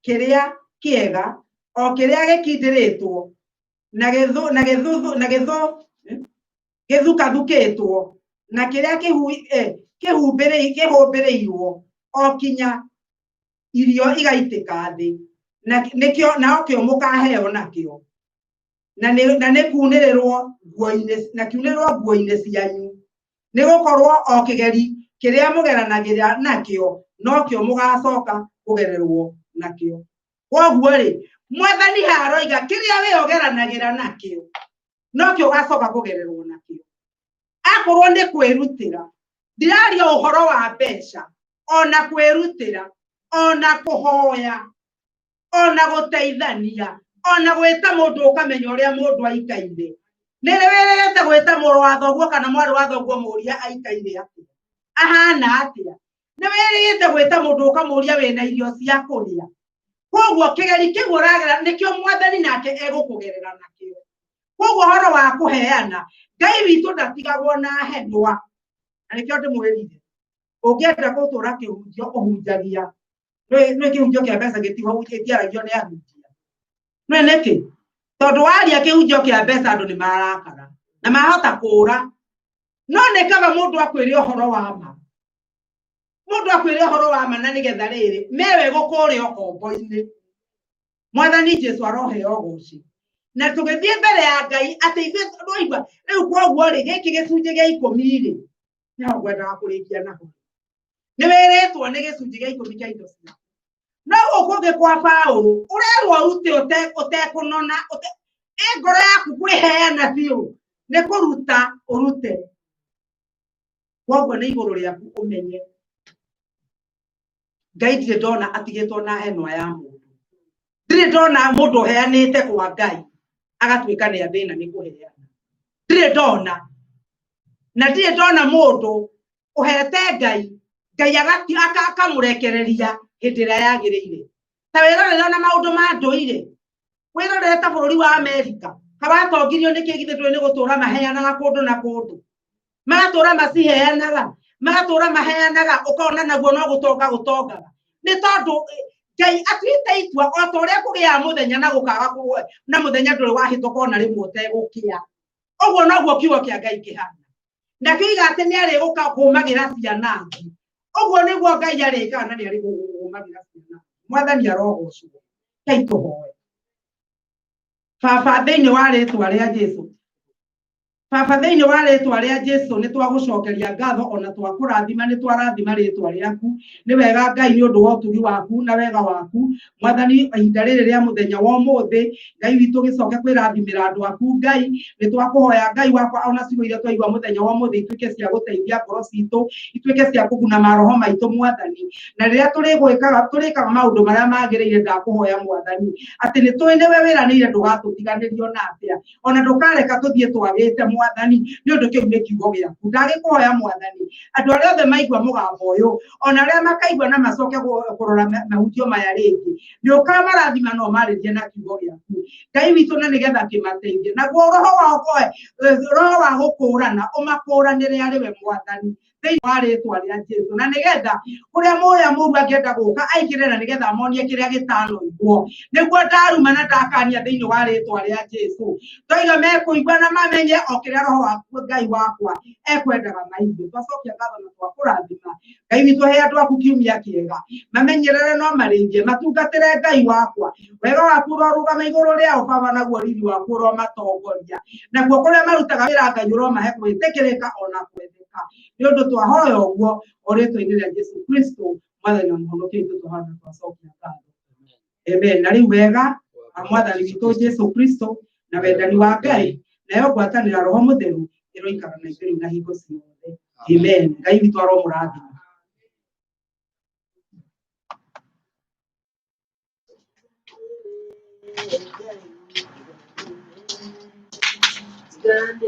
kĩrĩa kĩega, o kĩrĩa gĩkindĩrĩtwo na gĩthukathukĩtwo na kĩrĩa kĩhumbĩrĩirwo, o kinya irio igaitĩka thĩ, na kĩo mũkaheo nakĩo, na nĩkunĩrĩrwo nguo-inĩ cianyu, nĩgũkorwo o kĩgeri kĩrĩa mũgeranagĩra nakĩo nokĩo mũgacoka kũgererwo nakĩo. Koguo-rĩ, Mwathani haroiga kĩrĩa we ũgeranagĩra nakĩo nokĩo ũgacoka kũgererwo nakĩo. Akorwo nĩ kwĩrutĩra, ndiraria ũhoro wa mbeca, ona kwĩrutĩra, ona kũhoya, ona gũteithania, ona gwĩta mũndũ ũkamenya ũrĩa mũndũ aikaire. Nĩrĩ wĩrĩgĩte gwĩta mũrũ wa thoguo kana mwarĩ wa thoguo mũũria aikaire atĩa, ahana atĩa? Nĩ wĩrĩgĩte gwĩta mũndũ ũkamũũria wĩna irio cia kũrĩa? Koguo kĩgeri kĩu ũragerera nĩkĩo Mwathani nake egũkũgerera nakĩo. Koguo ũhoro wa kũheana, Ngai witũ ndatigagwo na henwa, na nĩkĩo ndĩmwĩrire ũngĩenda gũtũũra kĩhunjio ũhunjagia. Nĩ kĩhunjio kĩa mbeca gĩtiaragio nĩ ahunjia. Nĩ nĩkĩ? Tondũ waria kĩhunjio kĩa mbeca andũ nĩ marakara na mahota kũũra. No nĩ kaba mũndũ akwĩre ũhoro wa ma. Mũndũ akwĩre ũhoro wa ma na nĩgetha rĩrĩ mewe gũkũrĩa ũkombo-inĩ. Mwathani Jesu aroheo ũgooci. Na tũgĩthiĩ mbere ya Ngai atĩ ithuĩ ndũigua rĩu koguo-rĩ gĩkĩ gĩcunjĩ gĩa 10-rĩ nĩho ngwendaga kũrĩkia naho. Nĩ wĩrĩtwo nĩ gĩcunjĩ gĩa 10 kĩa indo ciaku. No gũkũ ũngĩ kwa Paũlũ ũrerwo ũrute ũtekũnona, ngoro yaku kwĩheana biũ nĩ kũruta ũrute. Koguo nĩ igũrũ rĩaku ũmenye Ngai ndirĩ ndona atigĩtwo na henwa ya mũndũ. Ndirĩ ndona mũndũ ũheanĩte kwa Ngai agatuĩka nĩ athĩna nĩ kũheana. Ndirĩ ndona. Na ndirĩ ndona mũndũ ũhete Ngai akamũrekereria hĩndĩ ĩrĩa yagĩrĩire. Ta wĩrorere na maũndũ ma ndũire. Wĩrorere ta bũrũri wa Amerika. Kawatongirio nĩ kĩgithĩ ndũĩ nĩ gũtũũra maheanaga kũndũ na kũndũ. Magatũũra maciheanaga. Magatũũra maheanaga ũkona naguo no gũtonga gũtongaga. Nĩ tondũ Ngai atuĩte itua o ta ũrĩa kũgĩa mũthenya na gũkaga na mũthenya ndũrĩ wahĩtũka ona rĩmwe ũtegũkĩa. Ũguo noguo kiugo kĩa Ngai kĩhana. Na kĩiga atĩ nĩ arĩgũka kũmagĩra ciana ingĩ. Ũguo nĩguo Ngai arĩkaga na nĩ arĩkũmagĩra ciana. Mwathani arogocwo. Ngai tũhoe. Baba thĩinĩ wa rĩĩtwa rĩa Jesu. Baba thĩinĩ wa rĩĩtwa rĩa Jesu nĩ twagũcokeria ngatho ona twakũrathima nĩ twarathima rĩĩtwa rĩaku. Nĩ wega Ngai nĩ ũndũ wa ũtugi waku na wega waku. Mwathani ihinda rĩrĩ rĩa mũthenya wa ũmũthĩ Ngai witũ gĩcoke kwĩrathimĩra andũ aku Ngai. Nĩ twakũhoya Ngai wakwa ona ciugo iria twaigua mũthenya wa ũmũthĩ ituĩke cia gũteithia ngoro citũ, ituĩke cia kũguna maroho maitũ Mwathani. Na rĩrĩa tũrĩkaga maũndũ marĩa magĩrĩire ndakũhoya Mwathani atĩ nĩ tũĩ nĩwe wĩranĩire ndũgatũtiganĩrio na atĩa ona ndũkareka tũthiĩ twagĩte Mwathani nĩ ũndũ kĩu nĩ kiugo gĩaku. Ndagĩkũhoya Mwathani andũ arĩa othe maigua mũgambo ũyũ ona arĩa makaigua na macoke kũrora mahunjio maya rĩngĩ nĩ ũkamarathima no marĩrie na kiugo gĩaku Ngai witũ na nĩgetha kĩmateithie. Naguo roho wa gũkũũrana ũmakũũranĩre arĩ we Mwathani thĩinĩ wa rĩĩtwa rĩa Jesu. Na nĩgetha kũrĩa mũrĩa mũru angĩenda gũka aikĩre na nĩgetha amonie kĩrĩa gĩtanoigwo nĩguo ndaruma na ndakania thĩinĩ wa rĩĩtwa rĩa Jesu. Toiga mekũigua na mamenye o kĩrĩa roho waku Ngai wakwa ekwendaga maigue. Twacokia ngatho na twakũrathima Ngai witũ he andũ aku kiumia kĩega mamenyerere no marĩithie matungatĩre Ngai wakwa. Wega waku ũrorũgama igũrũ rĩao Baba naguo riri waku ũromatongoria. Naguo kũrĩa marutaga wĩra Ngai ũromahe gwĩtĩkĩrĩka ona kwendeka. Nĩ ũndũ twahoya ũguo o rĩĩtwa-inĩ rĩa Jesu Kristo Mwathani na Mũhonokia witũ tũhana twacokia ngatho. Amen. Na rĩu wega Mwathani witũ Jesu Kristo na wendani wa Ngai nayo ngwatanĩra Roho Mũtheru iroikara na ithuĩ rĩu na hingo ciothe. Amen. Ngai witũ aromũrathima. Stand